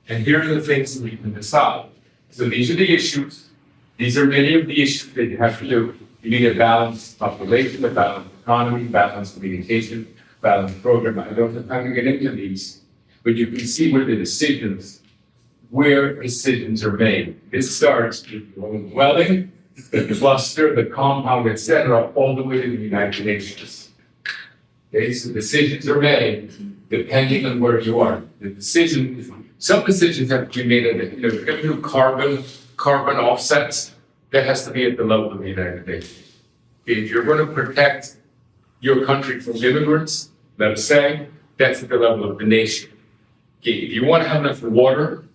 And here are the things that we can decide. So these are the issues. These are many of the issues that you have to do. You need a balanced population, a balanced economy, balanced communication, balanced program. I don't have time to get into these, but you can see where the where decisions are made. It starts with your own dwelling, the cluster, the compound, etc., all the way to the United Nations. Okay, so decisions are made depending on where you are. Some decisions have to be made at if you're going to do carbon offsets, that has to be at the level of the United Nations. If you're going to protect your country from immigrants, let us say, that's at the level of the nation. Okay, if you want to have enough water,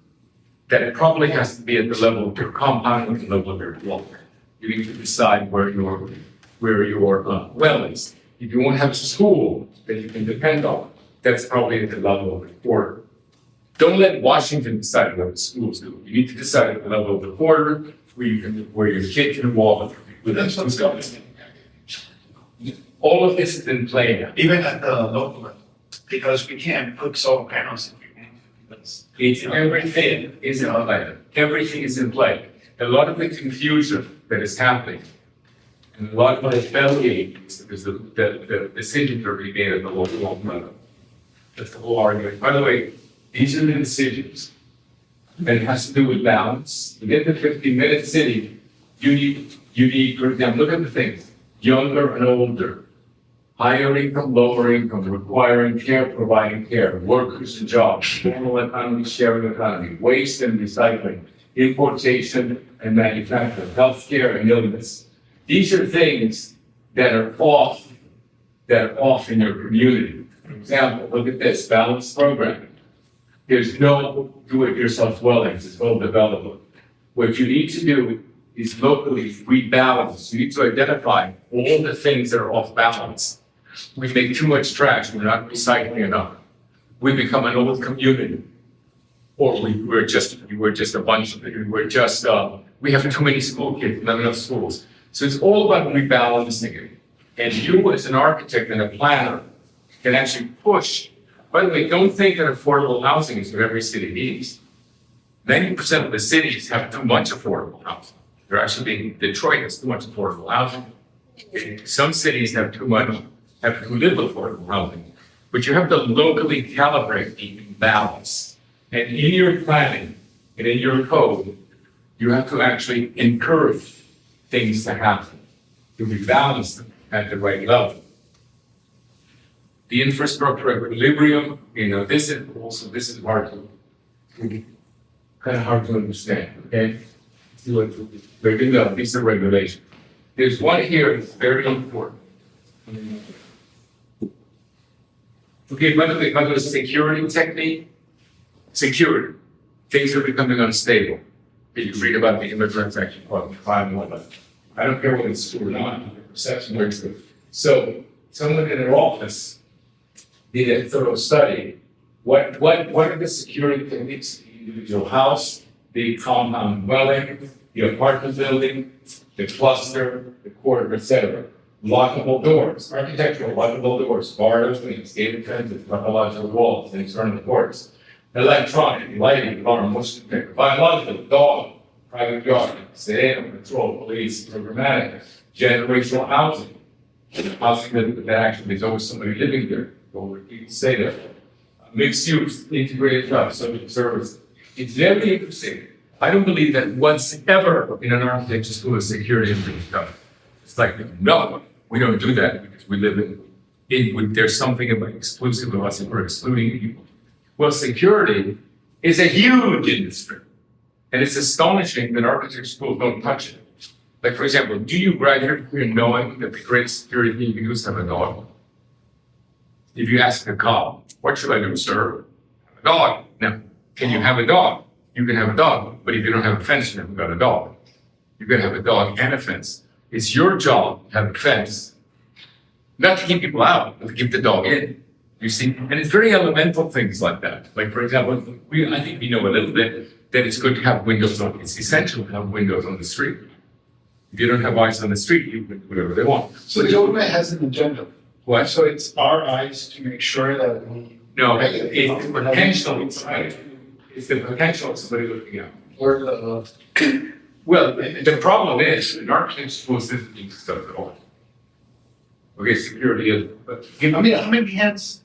that probably has to be at the level of your compound, at the level of your block. You need to decide where your well is. If you want to have a school that you can depend on, that's probably at the level of the quarter. Don't let Washington decide what the schools do. You need to decide at the level of the quarter where your kid can walk with us. All of this is in play now. Even at the local level, because we can't put solar panels if we want. It's everything is in play. Everything is in play. A lot of the confusion that is happening, and a lot of the failure is because the decisions are being made at the local level. That's the whole argument. By the way, these are the decisions. And it has to do with balance. To get to 50-minute city, you need, for example, look at the things, younger and older, higher income, lower income, requiring care, providing care, workers and jobs, formal economy, sharing economy, waste and recycling, importation and manufacturing, healthcare and illness. These are things that are off in your community. For example, look at this, balanced programming. There's no do-it-yourself dwellings, it's well developed. What you need to do is locally rebalance. You need to identify all the things that are off balance. We make too much trash, we're not recycling enough. We become an old community. Or we're just a bunch of it. We have too many school kids, not enough schools. So it's all about rebalancing it. And you as an architect and a planner can actually push. By the way, don't think that affordable housing is what every city needs. 90% of the cities have too much affordable housing. They're actually Detroit has too much affordable housing. Some cities have too little affordable housing. But you have to locally calibrate the balance. And in your planning and in your code, you have to actually encourage things to happen, to rebalance them at the right level. The infrastructure equilibrium, this is hard to understand, okay? These are regulations. There's one here that's very important. Okay, by the way, security technique, security. Things are becoming unstable. You read about the immigrants actually causing crime and whatnot. I don't care whether it's true or not, the perception is true. So someone in an office did a thorough study. What are the security techniques? The individual house, the compound dwelling, the apartment building, the cluster, the quarter, etc. Lockable doors, architectural lockable doors, bar openings, gated fences, biological walls, and external doors. Electronic, lighting, alarm, motion detector, biological, dog, private yard, animal control, police, programmatic, generational housing. Housing that actually there's always somebody living there. Or people say that. Mixed use, integrated jobs, social service. It's very interesting. I don't believe that once ever in an architecture school is security is being done. It's like, no, we don't do that because we live there's something about exclusive of us and we're excluding people. Well, security is a huge industry. And it's astonishing that architecture schools don't touch it. Like, for example, do you graduate here knowing that the greatest security thing you can do is have a dog? If you ask a cop, what should I do, sir? Have a dog. Now, can you have a dog? You can have a dog, but if you don't have a fence, you haven't got a dog. You can have a dog and a fence. It's your job to have a fence, not to keep people out, but to keep the dog in. You see, and it's very elemental things like that. Like, for example, I think we know a little bit that it's good to have windows on. It's essential to have windows on the street. If you don't have eyes on the street, you can do whatever they want. So the government has an agenda. What? So it's our eyes to make sure that we. No, it's the potential. It's the potential of somebody looking out. Or the. Well, the problem is, an architect's supposed to do stuff at all. Okay, security is, but. I mean, how many hands?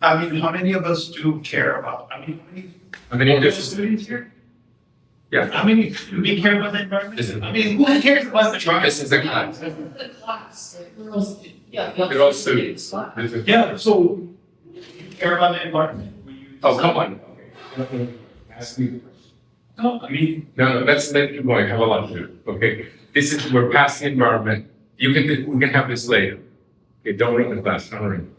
I mean, how many of us do care about? I mean, I mean, just students here? yeah, How many do we care about the environment? This is- I mean, who cares about the environment? this is the class. The class, like, we're all, yeah. They're all students. This is- Yeah, so you care about the environment? Will you Oh, come on. Okay. Ask me the question. No, I mean, No, let's keep going, I have a lot to do, okay? This is, we're past the environment, we can have this later. Okay, don't run the class, don't run.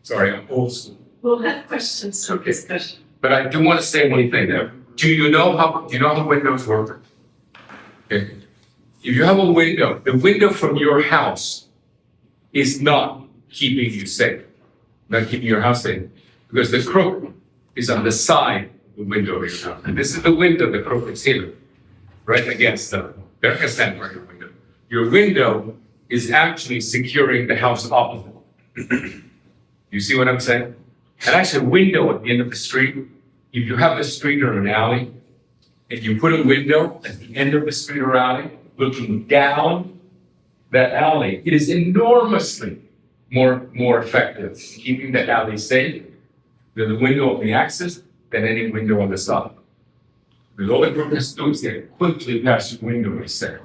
Sorry, I'm old school. We'll have questions for Okay. discussion. But I do want to say one thing there. Do you know how windows work? Okay. If you have a window, the window from your house is not keeping you safe, not keeping your house safe, because the crook is on the side of the window of your house. And this is the window the crook is hitting, right against the, they're not gonna stand by your window. Your window is actually securing the house opposite. You see what I'm saying? And actually, a window at the end of the street, if you have a street or an alley, and you put a window at the end of the street or alley, looking down that alley, it is enormously more effective in keeping that alley safe than the window on the axis than any window on the side. Because all the group has to do is get quickly past your window and say.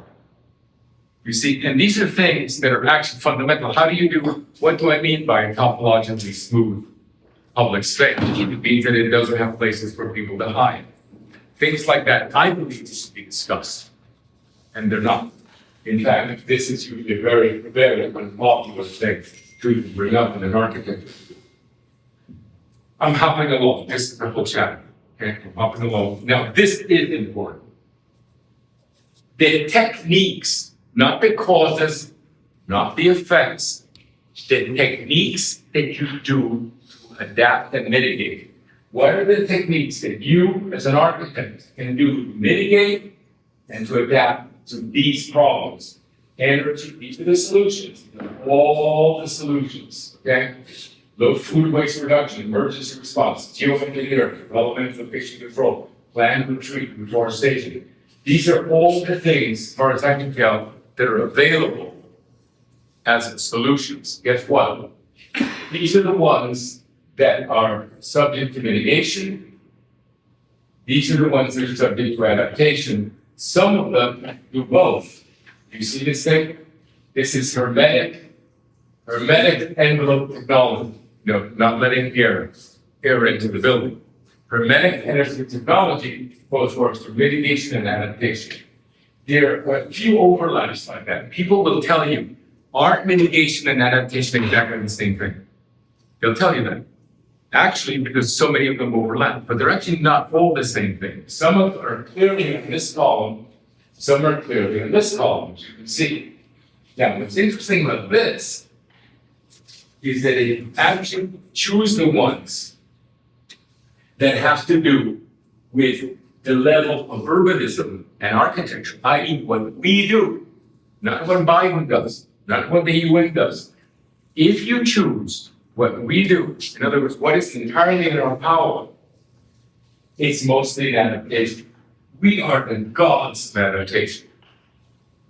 You see, and these are things that are actually fundamental. How do you do, what do I mean by a topologically smooth public space? It means that it doesn't have places for people to hide. Things like that, I believe, should be discussed. And they're not. In fact, this is usually a very unpopular thing to bring up in an architecture. I'm hopping along. This is the whole chapter. Okay, I'm hopping along. Now, this is important. The techniques, not the causes, not the effects, the techniques that you do to adapt and mitigate. What are the techniques that you, as an architect, can do to mitigate and to adapt to these problems? Energy, these are the solutions. All the solutions, okay? Low food waste reduction, emergency response, geoengineering, development of patient control, planned retreat, reforestation. These are all the things, as far as I can tell, that are available as solutions. Guess what? These are the ones that are subject to mitigation. These are the ones that are subject to adaptation. Some of them do both. You see this thing? This is hermetic envelope technology. No, not letting air into the building. Hermetic energy technology both works for mitigation and adaptation. There are a few overlaps like that. People will tell you, aren't mitigation and adaptation exactly the same thing? They'll tell you that. Actually, because so many of them overlap, but they're actually not all the same thing. Some of them are clearly in this column, some are clearly in this column, as you can see. Now, what's interesting about this is that it actually choose the ones that have to do with the level of urbanism and architecture, i.e. what we do, not what Biden does, not what the UN does. If you choose what we do, in other words, what is entirely in our power, it's mostly adaptation. We are the gods of adaptation.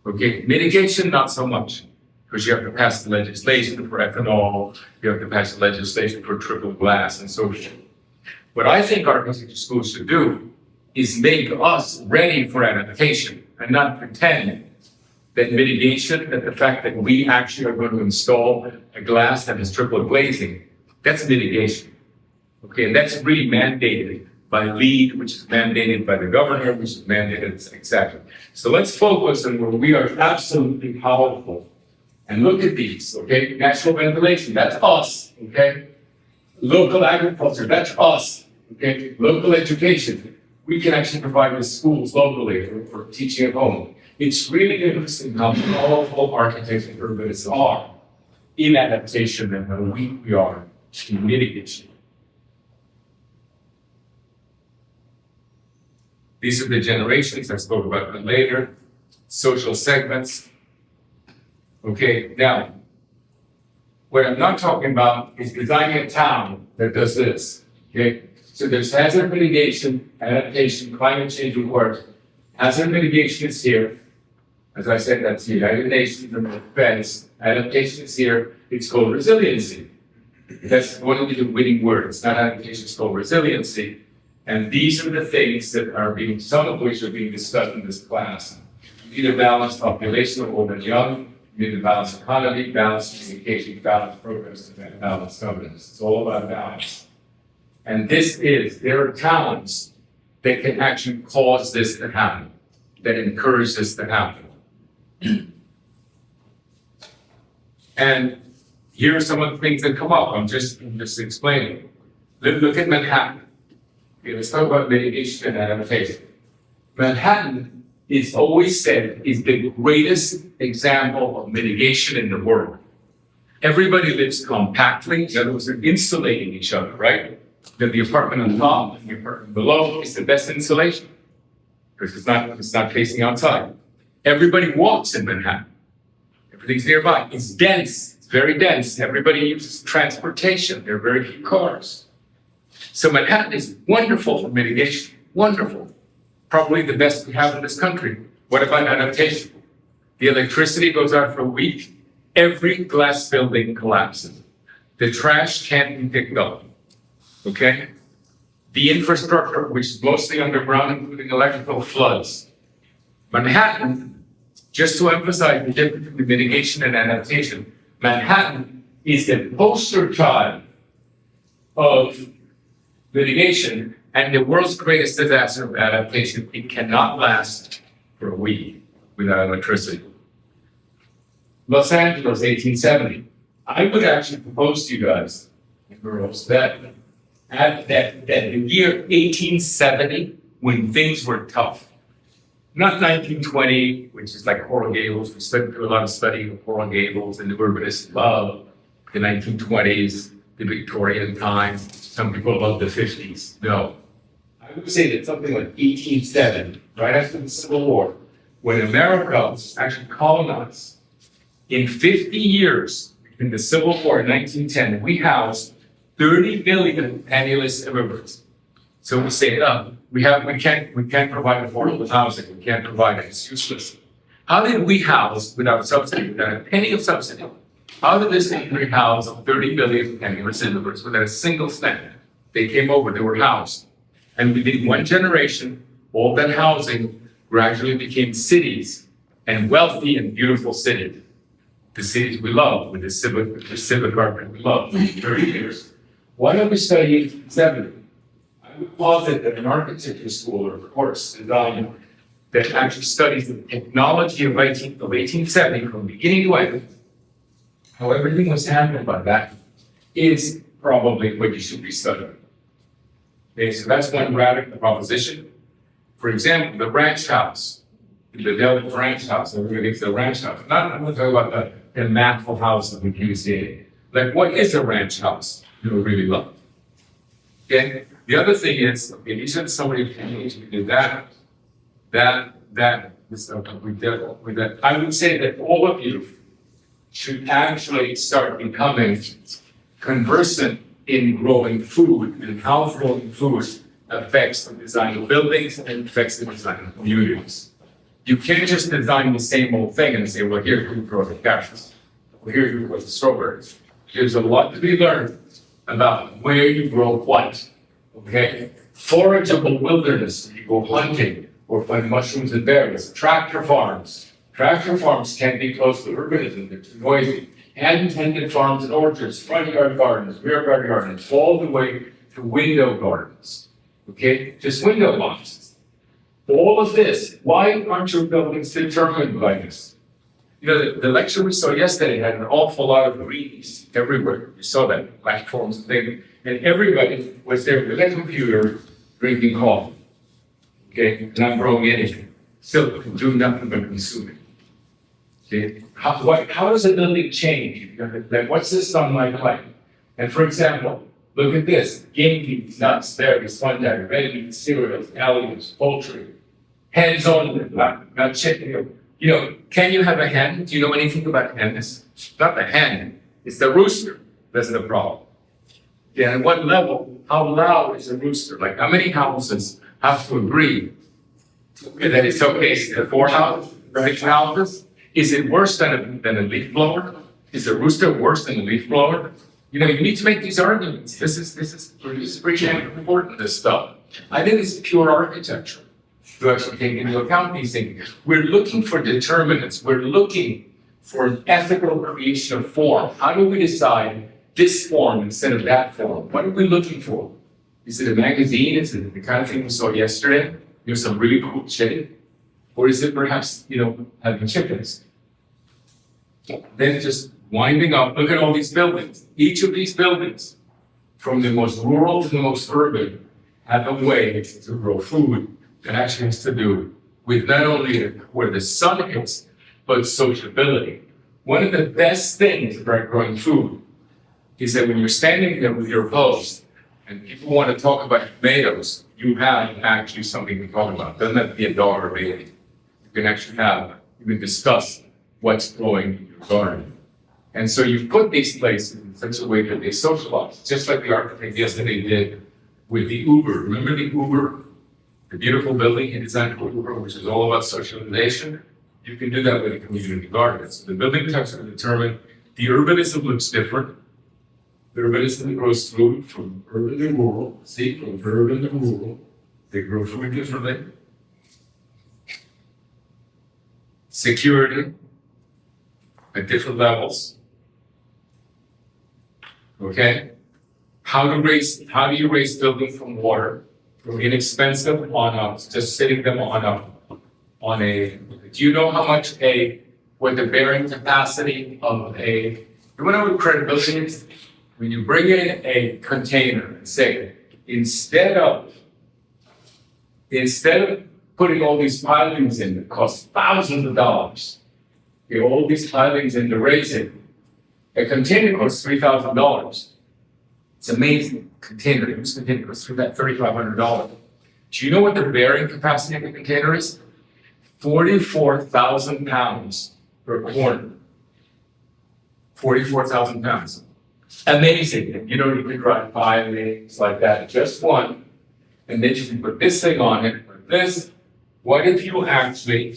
Okay, mitigation, not so much, because you have to pass the legislation for ethanol, you have to pass the legislation for triple glass and so forth. What I think architecture schools should do is make us ready for adaptation and not pretend that mitigation, that the fact that we actually are going to install a glass that is triple glazing, that's mitigation. Okay, and that's really mandated by LEED, which is mandated by the governor, which is mandated, etc. So let's focus on where we are absolutely powerful. And look at these, okay? Natural ventilation, that's us, okay? Local agriculture, that's us, okay? Local education, we can actually provide the schools locally for teaching at home. It's really interesting how powerful architects and urbanists are in adaptation and how weak we are in mitigation. These are the generations I spoke about later, social segments. Okay, now, what I'm not talking about is designing a town that does this, okay? So there's hazard mitigation, adaptation, climate change reports. Hazard mitigation is here. As I said, that's the United Nations and the defense. Adaptation is here. It's called resiliency. That's one of the winning words. Not adaptation, it's called resiliency. And these are the things that are being, some of which are being discussed in this class. You need a balanced population of old and young. You need a balanced economy, balanced communication, balanced programs, and balanced governance. It's all about balance. And there are towns that can actually cause this to happen, that encourage this to happen. And here are some of the things that come up. I'm just explaining. Look at Manhattan. Okay, let's talk about mitigation and adaptation. Manhattan is always said is the greatest example of mitigation in the world. Everybody lives compactly, in other words, they're insulating each other, right? That the apartment on top and the apartment below is the best insulation because it's not facing outside. Everybody walks in Manhattan. Everything's nearby. It's dense. It's very dense. Everybody uses transportation. There are very few cars. So Manhattan is wonderful for mitigation. Wonderful. Probably the best we have in this country. What about adaptation? The electricity goes out for a week. Every glass building collapses. The trash can't be picked up. Okay? The infrastructure, which is mostly underground, including electrical, floods. Manhattan, just to emphasize the difference between mitigation and adaptation, Manhattan is the poster child of mitigation and the world's greatest disaster of adaptation. It cannot last for a week without electricity. Los Angeles, 1870. I would actually propose to you guys and girls that the year 1870, when things were tough, not 1920, which is like Coral Gables. We studied through a lot of study of Coral Gables and the urbanists love the 1920s, the Victorian times. Some people love the 50s. No. I would say that something like 1870, right after the Civil War, when America was actually colonized, in 50 years, in the Civil War in 1910, we housed 30 million penniless immigrants. So we say, we can't provide affordable housing. We can't provide it. It's useless. How did we house without subsidy, without a penny of subsidy? How did this country house 30 million penniless immigrants without a single cent? They came over, they were housed. And within one generation, all that housing gradually became cities and wealthy and beautiful cities. The cities we love, with the civic carpet we love for 30 years. Why don't we study 1870? I would posit that an architecture school or a course design that actually studies the technology of 1870 from beginning to end, how everything was handled by that, is probably what you should be studying. Okay, so that's one radical proposition. For example, the ranch house, the Delhi ranch house, everybody thinks the ranch house. I'm not talking about the natural house that we use here. Like, what is a ranch house? You would really love. Okay? The other thing is, okay, these are some of the things we did we did with that. I would say that all of you should actually start becoming conversant in growing food and how growing food affects the design of buildings and affects the design of communities. You can't just design the same old thing and say, well, here you grow the carrots. Well, here you grow the strawberries. There's a lot to be learned about where you grow what. Okay? Forageable wilderness, you go hunting or find mushrooms and berries. Tractor farms. Tractor farms can't be close to urbanism, they're too noisy. Hand-tended farms and orchards, front yard gardens, rear yard gardens, all the way to window gardens. okay? Just window boxes. All of this, why aren't your buildings determined by this? You know, the lecture we saw yesterday had an awful lot of greenies everywhere. You saw that platforms thing, and everybody was there with a computer drinking coffee. Okay, not growing anything, still doing nothing but consuming. Okay, how does a building change? Like, what's this sunlight like? And for example, look at this: game meat, nuts, berries, fungi, red meat, cereals, algae, poultry, hens only, not chicken. You know, can you have a hen? Do you know anything about hens? It's not the hen, it's the rooster that's the problem. Yeah, at what level, how loud is a rooster? Like, how many houses have to agree that it's okay? Is it 4 houses, 6 houses? Is it worse than a leaf blower? Is a rooster worse than a leaf blower? You know, you need to make these arguments. This is pretty important, this stuff. I think it's pure architecture to actually take into account these things. We're looking for determinants. We're looking for an ethical creation of form. How do we decide this form instead of that form? What are we looking for? Is it a magazine? Is it the kind of thing we saw yesterday? There's some really cool shade. Or is it perhaps, you know, having chickens? Then just winding up, look at all these buildings. Each of these buildings, from the most rural to the most urban, have a way to grow food that actually has to do with not only where the sun hits, but sociability. One of the best things about growing food is that when you're standing there with your post and people want to talk about tomatoes, you have actually something to talk about. Doesn't have to be a dog or a baby. You can discuss what's growing in your garden. And so you put these places in such a way that they socialize, just like the architect yesterday did with the Uber. Remember the Uber? The beautiful building he designed for Uber, which is all about socialization. You can do that with a community garden. So the building types are determined. The urbanism looks different. The urbanism grows food from urban to rural. See, from urban to rural, they grow food differently. Security at different levels. Okay? How do you raise building from water? From inexpensive on just sitting them on a, do you know how much what the bearing capacity of you know what credibility is? When you bring in a container and say, instead of putting all these pilings in that cost thousands of dollars, all these pilings in to raise it, a container costs $3,000. It's amazing. Container costs $3,500. Do you know what the bearing capacity of the container is? 44,000 pounds per corner. 44,000 pounds. Amazing. You know, you can drive 5 things like that, just one, and then you can put this thing on it, put this. What if you actually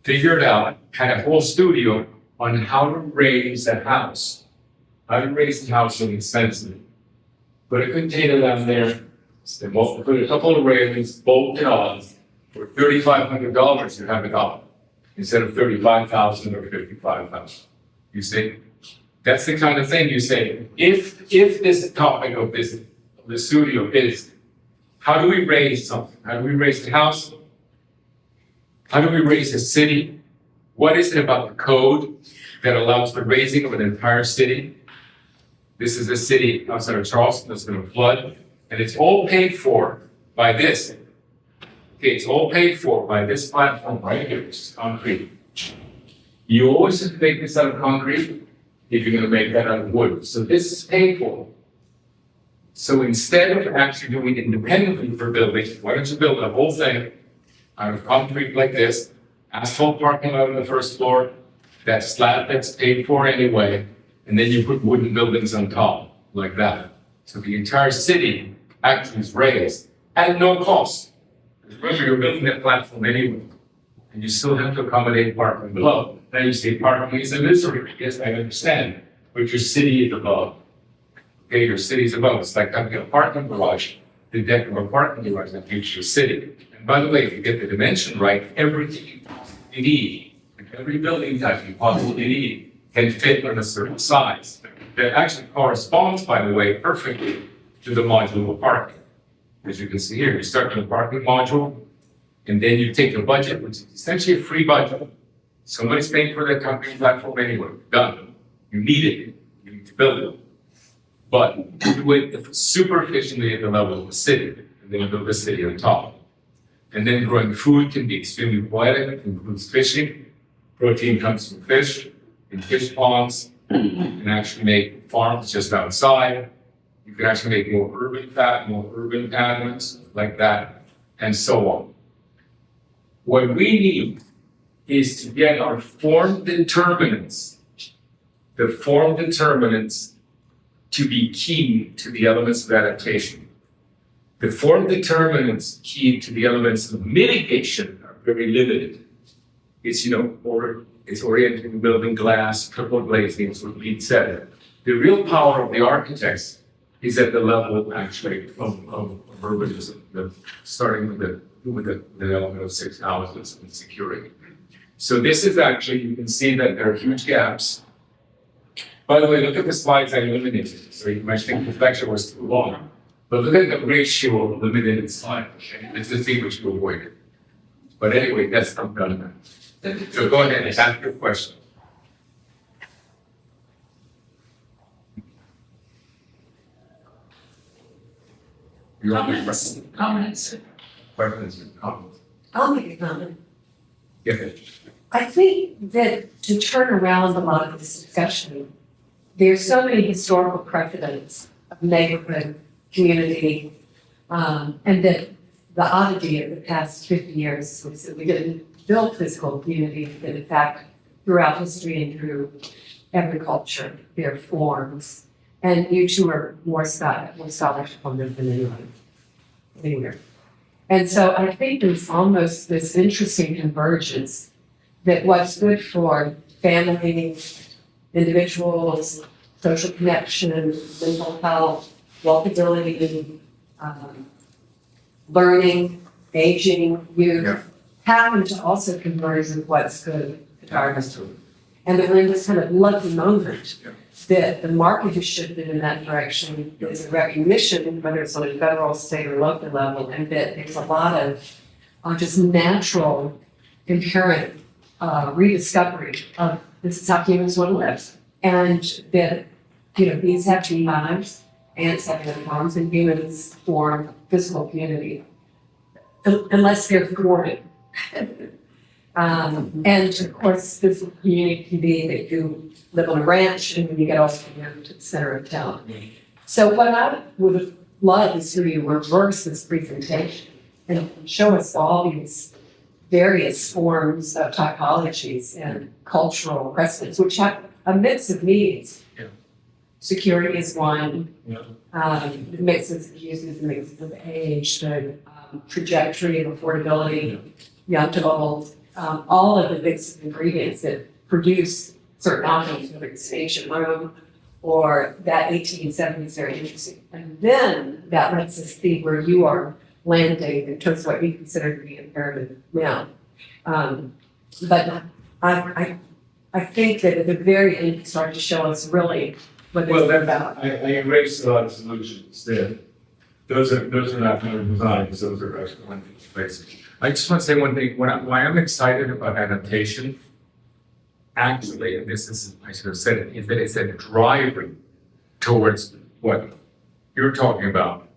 figured out, had a whole studio on how to raise a house? How to raise a house inexpensively. Put a container down there, put a couple of railings, bolt it on. For $3,500, you have it up instead of $35,000 or $55,000. You see, that's the kind of thing you say. If this topic of the studio is how do we raise something? How do we raise the house? How do we raise a city? What is it about the code that allows the raising of an entire city? This is a city outside of Charleston that's going to flood, and it's all paid for by this. Okay, it's all paid for by this platform right here, which is concrete. You always have to make this out of concrete if you're going to make that out of wood. So this is paid for. So instead of actually doing it independently for buildings, why don't you build the whole thing out of concrete like this, asphalt parking lot on the first floor, that slab that's paid for anyway, and then you put wooden buildings on top, like that. So the entire city actually is raised at no cost. Remember, you're building that platform anyway, and you still have to accommodate parking below. Now you say parking is a misery. Yes, I understand, but your city is above. Okay, your city is above. It's like having a parking garage, the deck of a parking garage that gives your city. And by the way, if you get the dimension right, everything you possibly need, every building type you possibly need, can fit on a certain size. That actually corresponds, by the way, perfectly to the modular parking. as you can see here. You start with a parking module, and then you take the budget, which is essentially a free budget. Somebody's paying for that concrete platform anyway, done. You need it, you need to build it. But do it super efficiently at the level of the city, and then build the city on top. And then growing food can be extremely poetic, it includes fishing. Protein comes from fish, in fish ponds. You can actually make farms just outside. You can actually make more urban patterns like that, and so on. What we need is to get our form determinants, the form determinants to be key to the elements of adaptation. The form determinants key to the elements of mitigation are very limited. It's, it's oriented in building glass, triple glazing, as what Pete said. The real power of the architects is at the level actually of urbanism, starting with the element of 6 houses and security. So this is actually, you can see that there are huge gaps. By the way, look at the slides I eliminated. So you might think the lecture was too long, but look at the ratio of eliminated slides. Okay? Let's just see which you avoided. But anyway, that's not done now. So go ahead and ask your question. You want to Comments, comments. questions and comments? I'll make a comment. Go ahead. I think that to turn around a lot of this discussion, there's so many historical precedents of neighborhood, community, and that the oddity of the past 50 years was that we didn't build physical community, that in fact, throughout history and through every culture, there are forms. And you two are more scholarship on them than anyone, anywhere. And so I think there's almost this interesting convergence that what's good for family, individuals, social connection, mental health, walkability, learning, aging, youth, happen to also converge with what's good for our history. And that we're in this kind of lucky moment that the market has shifted in that direction. There's a recognition, whether it's on a federal, state, or local level, and that there's a lot of just natural, inherent rediscovery of this is how humans want to live. And that, these have two lives, ants have other forms, and humans form physical community, unless they're thwarted. And of course, physical community can be that you live on a ranch and when you get off to the center of town. So what I would love is for you to reverse this presentation and show us all these various forms of typologies and cultural precedents, which have a mix of needs. Yeah. Security is one. Yeah. The mixes of uses, the mixes of age, the trajectory of affordability, young to old, all of the mix of ingredients that produce certain outcomes, whether it's ancient Rome or that 1870s, very interesting. And then that lets us see where you are landing in terms of what you consider to be imperative now. But I think that at the very end, you start to show us really what this is about. I erased a lot of solutions there. Those are not new designs, those are actually one place. I just want to say one thing, why I'm excited about adaptation, actually, and this is, I should have said it, is that it's a driver towards what you're talking about,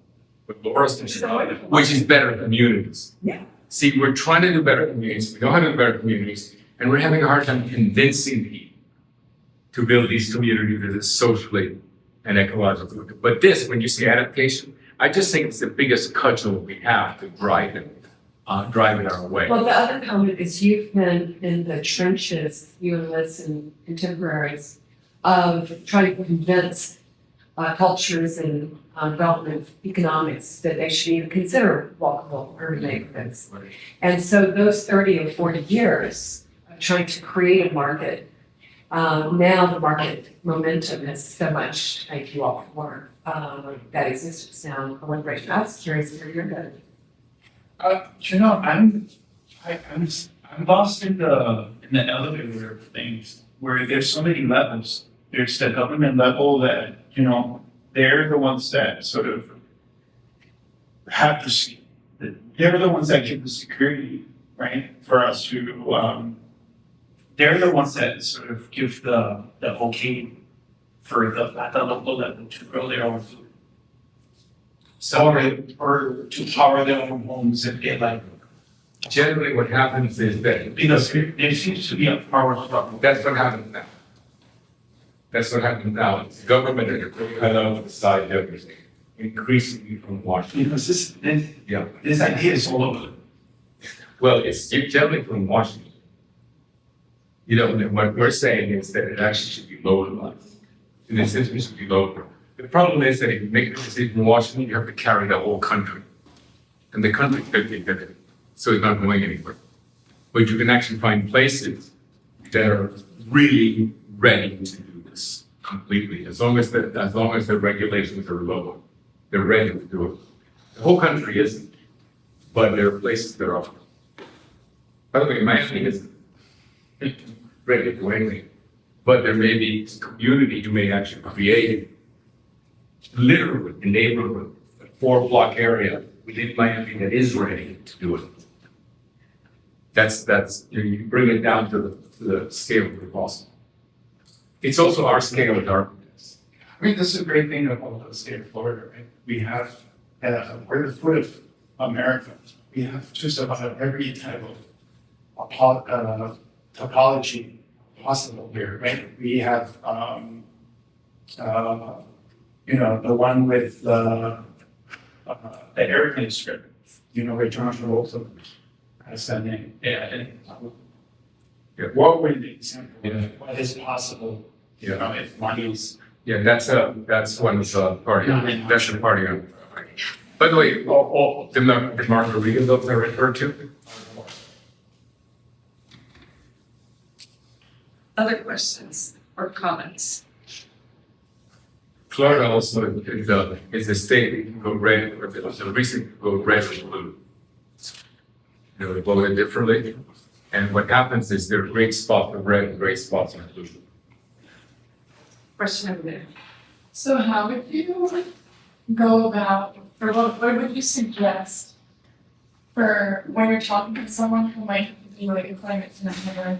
what Laura's describing, which is better communities. Yeah. See, we're trying to do better communities, we know how to do better communities, and we're having a hard time convincing people to build these communities that are socially and ecologically good. But this, when you see adaptation, I just think it's the biggest cudgel we have to drive it our way. Well, the other comment is you've been in the trenches, you and Liz and contemporaries, of trying to convince cultures and development economics that they should even consider walkable urban neighborhoods. And so those 30 or 40 years of trying to create a market, now the market momentum has so much to make you all work that exists now. I was curious where you're going. I'm lost in the elevator of things where there's so many levels. There's the government level that, they're the ones that sort of have the, they're the ones that give the security, right? For us to, they're the ones that sort of give the okay for at the local level to grow their own food. So, or to power their own homes if they like. Generally, what happens is that, Because there seems to be a power struggle. that's what happens now. That's what happens now. It's government at a very high level decide everything, increasingly from Washington. Because Yeah. this idea is all over. Well, it's generally from Washington. You know, what we're saying is that it actually should be localized. In this instance, it should be local. The problem is that if you make a decision in Washington, you have to carry the whole country. And the country's 50-50, so it's not going anywhere. But you can actually find places that are really ready to do this completely, as long as the regulations are low. They're ready to do it. The whole country isn't, but there are places that are. By the way, Miami isn't ready to do anything, but there may be a community who may actually create literally a neighborhood, a 4-block area within Miami that is ready to do it. That's you bring it down to the scale of the possible. It's also our scale of darkness. I mean, this is a great thing about the state of Florida, right? We have, we're the foot of America. We have just about every type of topology possible here, right? We have, you know, the one with the airplane strip, you know, where John Travolta has that name. Yeah, and what would the example of what is possible, you know, if money is. Yeah, that's one's party. That's a party on. By the way, all the margarita those I referred to. Other questions or comments? Florida also is a state that can go red, or there's a reason to go red or blue. You know, they vote it differently. And what happens is there are great spots of red and great spots of blue. Question over there. So how would you go about, or what would you suggest for when you're talking to someone who might be like a climate denier?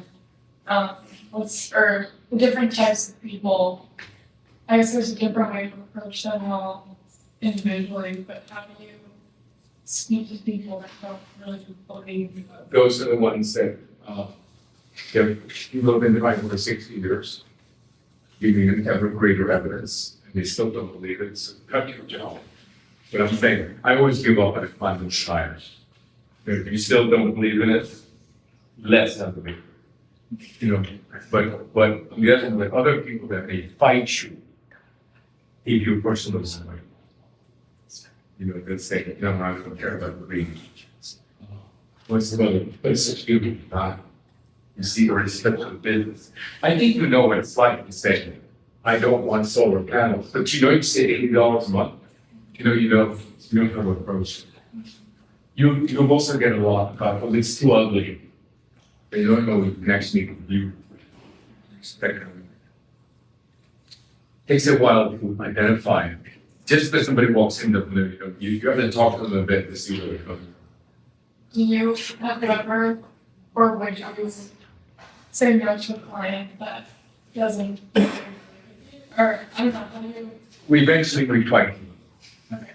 Or the different types of people. I guess there's a different way to approach them all individually, but how do you speak to people that don't really believe? Those are the ones that people have been defined for 60 years, giving them ever greater evidence, and they still don't believe it. So cut your job. But I'm saying, I always give up at climate science. If you still don't believe in it, less unbelievable. You know, but on the other hand, with other people that may fight you, if you personally somebody, you know, they'll say, no, I don't care about the reading. What's the other? But it's such beauty, you see, or it's such a business. I think you know what it's like to say, I don't want solar panels, but you know, you say $80 a month. You don't have an approach. You also get a lot about, well, it's too ugly. They don't know what next meeting you expect. Takes a while to identify. Just because somebody walks in the room, you have to talk to them a bit to see where they're coming. Do you have ever, or would you say no to a client that doesn't, or I don't know, how do you? We eventually fight. Okay.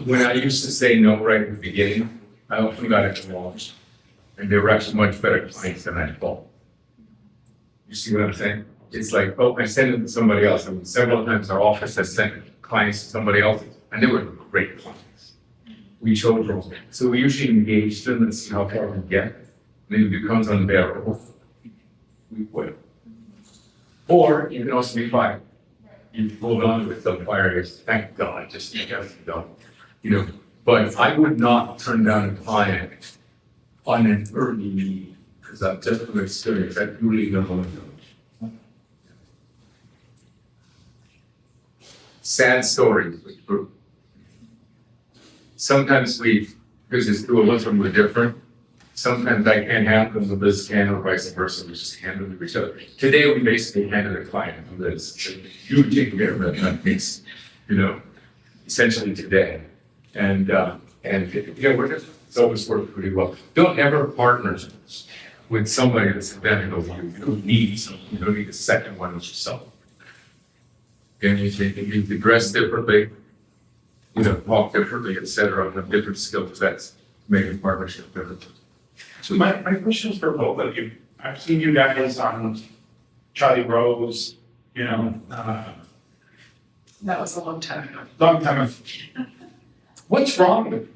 When I used to say no right at the beginning, I often got it wrong. And they were actually much better clients than I thought. You see what I'm saying? It's like, oh, I sent it to somebody else. I mean, several times our office has sent clients to somebody else, and they were great clients. We chose them. So we usually engage them and see how far we get. And then it becomes unbearable. We quit. Or you can also be fired. You hold on with the fire, thank God, just you guys don't. You know, but I would not turn down a client on an early need, because I'm just from experience, I really don't want to know. Sad story. Sometimes because it's two of us and we're different, sometimes I can't handle the Liz can or vice versa, we just handle each other. Today, we basically handed a client on Liz. You take care of that piece, you know, essentially today. And, we're just, it's always worked pretty well. Don't ever partner with somebody that's identical to you. You don't need someone, you don't need a second one as yourself. And you dress differently, talk differently, et cetera, have different skill sets, make a partnership better. So my question is for both of you. I've seen you guys on Charlie Rose, That was a long time ago. long time ago. What's wrong with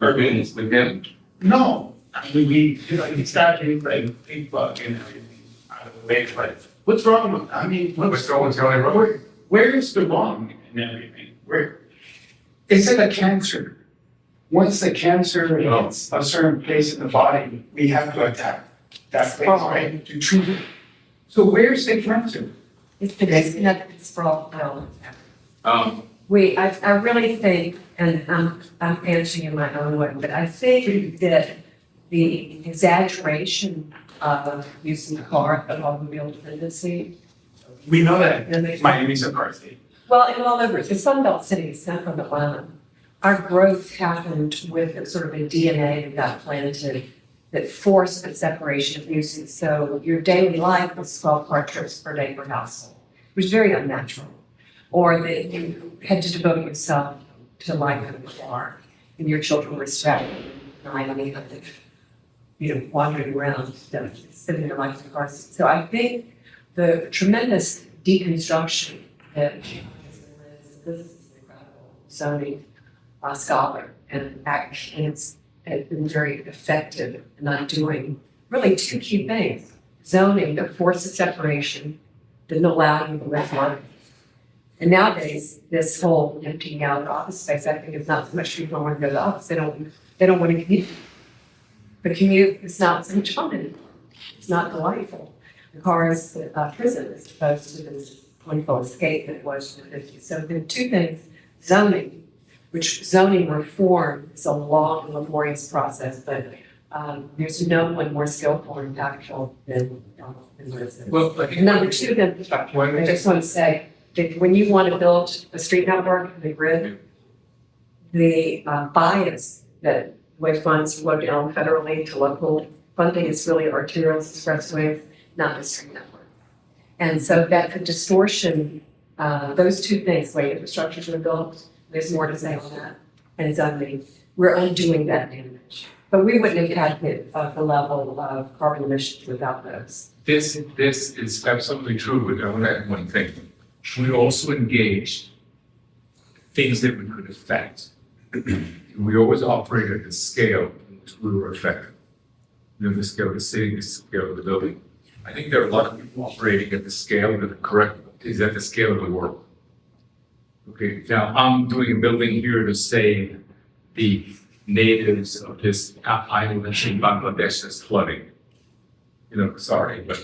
Urbanism, again, No, I mean, we started like Facebook and everything out of the way, but what's wrong with, what's wrong with Charlie Rose? where is the wrong in everything? Where, is it a cancer? Once the cancer hits a certain place in the body, we have to attack that place, right, to treat it. So where's the cancer? It's the next, nothing sprawl out. Um, I really think, and I'm answering in my own way, but I think that the exaggeration of using the car, the automobile dependency. We know that Miami's a car state. Well, and all over, the Sun Belt cities, Central Atlanta, our growth happened with sort of a DNA that got planted that forced the separation of uses. So your daily life was 12 car trips per day per household, which is very unnatural. Or that you had to devote yourself to the life of the car, and your children were strapped wandering around, spending their life in cars. So I think the tremendous deconstruction that this is an incredible zoning scholar and has been very effective in undoing really two key things. Zoning that forces separation, didn't allow you to live life. And nowadays, this whole emptying out of office space, I think is not so much people want to go to the office, they don't want to commute. The commute is not so much fun anymore. It's not delightful. The car is a prison as opposed to this wonderful escape that it was in the 50s. So there are two things, zoning, which zoning reform is a long and laborious process, but there's no one more skillful and impactful than Elizabeth. well, I think. And number two, then infrastructure. I just want to say that when you want to build a street network, the grid, the bias that way funds flow down federally to local funding is really arterials, expressways, not the street network. And so that's a distortion, those two things, way infrastructure's been built, there's more to say on that. And zoning, we're undoing that damage. But we wouldn't have had the level of carbon emissions without those. This is absolutely true, but I want to add one thing. We also engaged things that we could affect. We always operated at the scale in which we were effective. The scale of the city, the scale of the building. I think there are a lot of people operating at the scale that are correct, is at the scale of the world. Okay, now I'm doing a building here to save the natives of this island in Bangladesh that's flooding. Sorry, but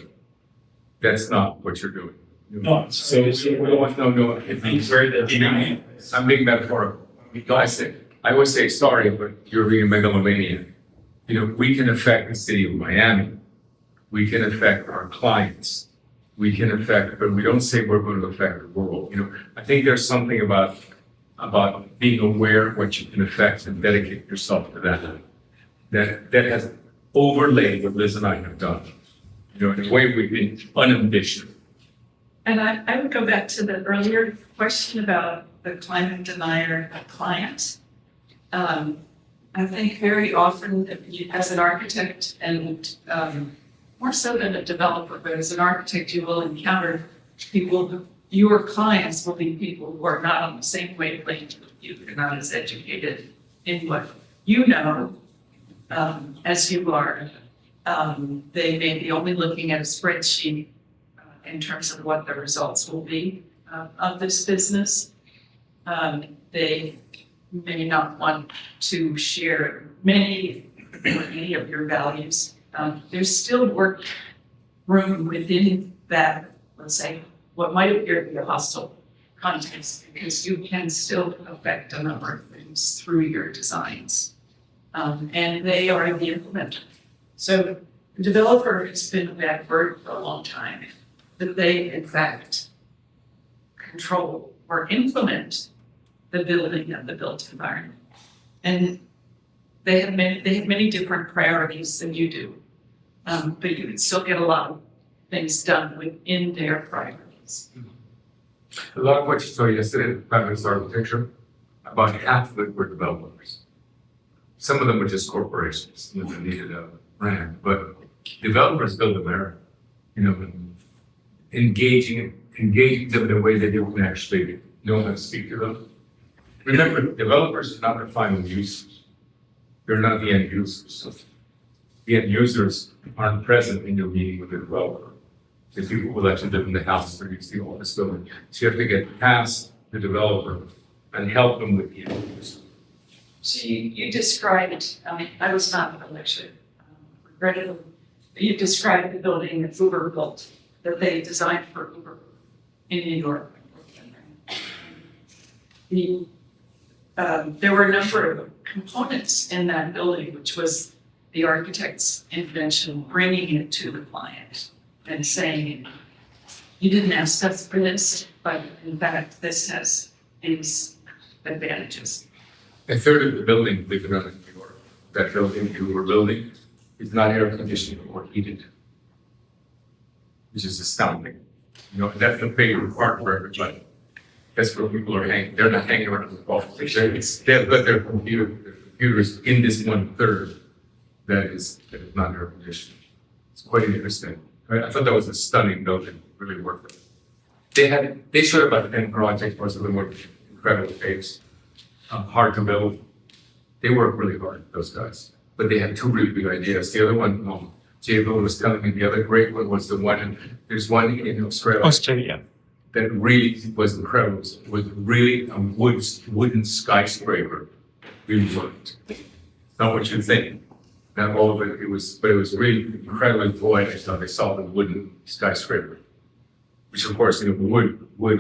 that's not what you're doing. No, So no, it means very that I'm being metaphorical. I always say sorry, but you're being a megalomaniac. We can affect the city of Miami. We can affect our clients. We can affect, but we don't say we're going to affect the world. I think there's something about being aware of what you can affect and dedicate yourself to that. That has overlaid what Liz and I have done. In a way we've been unambitious. And I would go back to the earlier question about the climate denier client. I think very often as an architect and more so than a developer, but as an architect, you will encounter people, your clients will be people who are not on the same wavelength with you. They're not as educated in what you know as you are. They may be only looking at a spreadsheet in terms of what the results will be of this business. They may not want to share many of your values. There's still work room within that, let's say, what might appear to be a hostile context, because you can still affect a number of things through your designs. And they are the implementer. So the developer has been a bad word for a long time, but they in fact control or implement the building and the built environment. And they have many different priorities than you do. But you can still get a lot of things done within their priorities. A lot of what you saw yesterday, feminist architecture, about half of it were developers. Some of them were just corporations that needed a brand, but developers build America. You know, engaging them in a way that you can actually know how to speak to them. Remember, developers are not the final users. They're not the end users. The end users aren't present in your meeting with the developer. The people who actually live in the house or use the office building. So you have to get past the developer and help them with the end user. So you described, I was not at the lecture, regrettably, you described the building that Uber built, that they designed for Uber in New York. There were a number of components in that building, which was the architect's invention, bringing it to the client and saying, you didn't ask us for this, but in fact, this has these advantages. A third of the building, believe it or not, in New York, that building you were building, is not air conditioned or heated, which is astounding. You know, that's the favorite part for everybody. That's where people are hanging. They're not hanging around the office. They've got their computers in this 1/3 that is not air conditioned. It's quite interesting. I thought that was a stunning building. Really worked it. They showed about 10 projects, most of them were incredible tapes. Hard to build. They work really hard, those guys. But they had two really big ideas. The other one, Jay Bill was telling me, the other great one was the one, there's one in Australia. That really was incredible. It was really a wooden skyscraper. Really worked. Not what you think. Not all of it. But it was really incredibly poetic. So they saw the wooden skyscraper, which of course, you know, would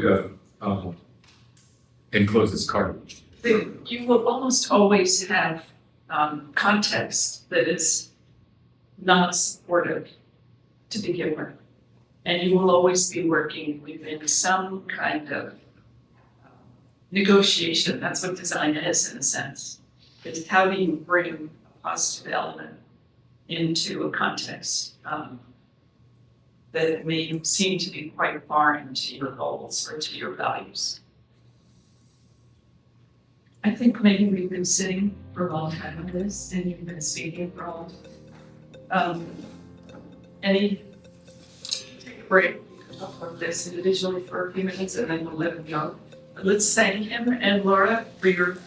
encloses carbon. You will almost always have context that is not supportive to begin with. And you will always be working within some kind of negotiation. That's what design is, in a sense. Is how do you bring a positive element into a context that may seem to be quite foreign to your goals or to your values. I think maybe we've been sitting for a long time on this, and you've been speaking for a long time. Take a break, talk about this individually for a few minutes, and then we'll let him go. Let's thank him and Laura for your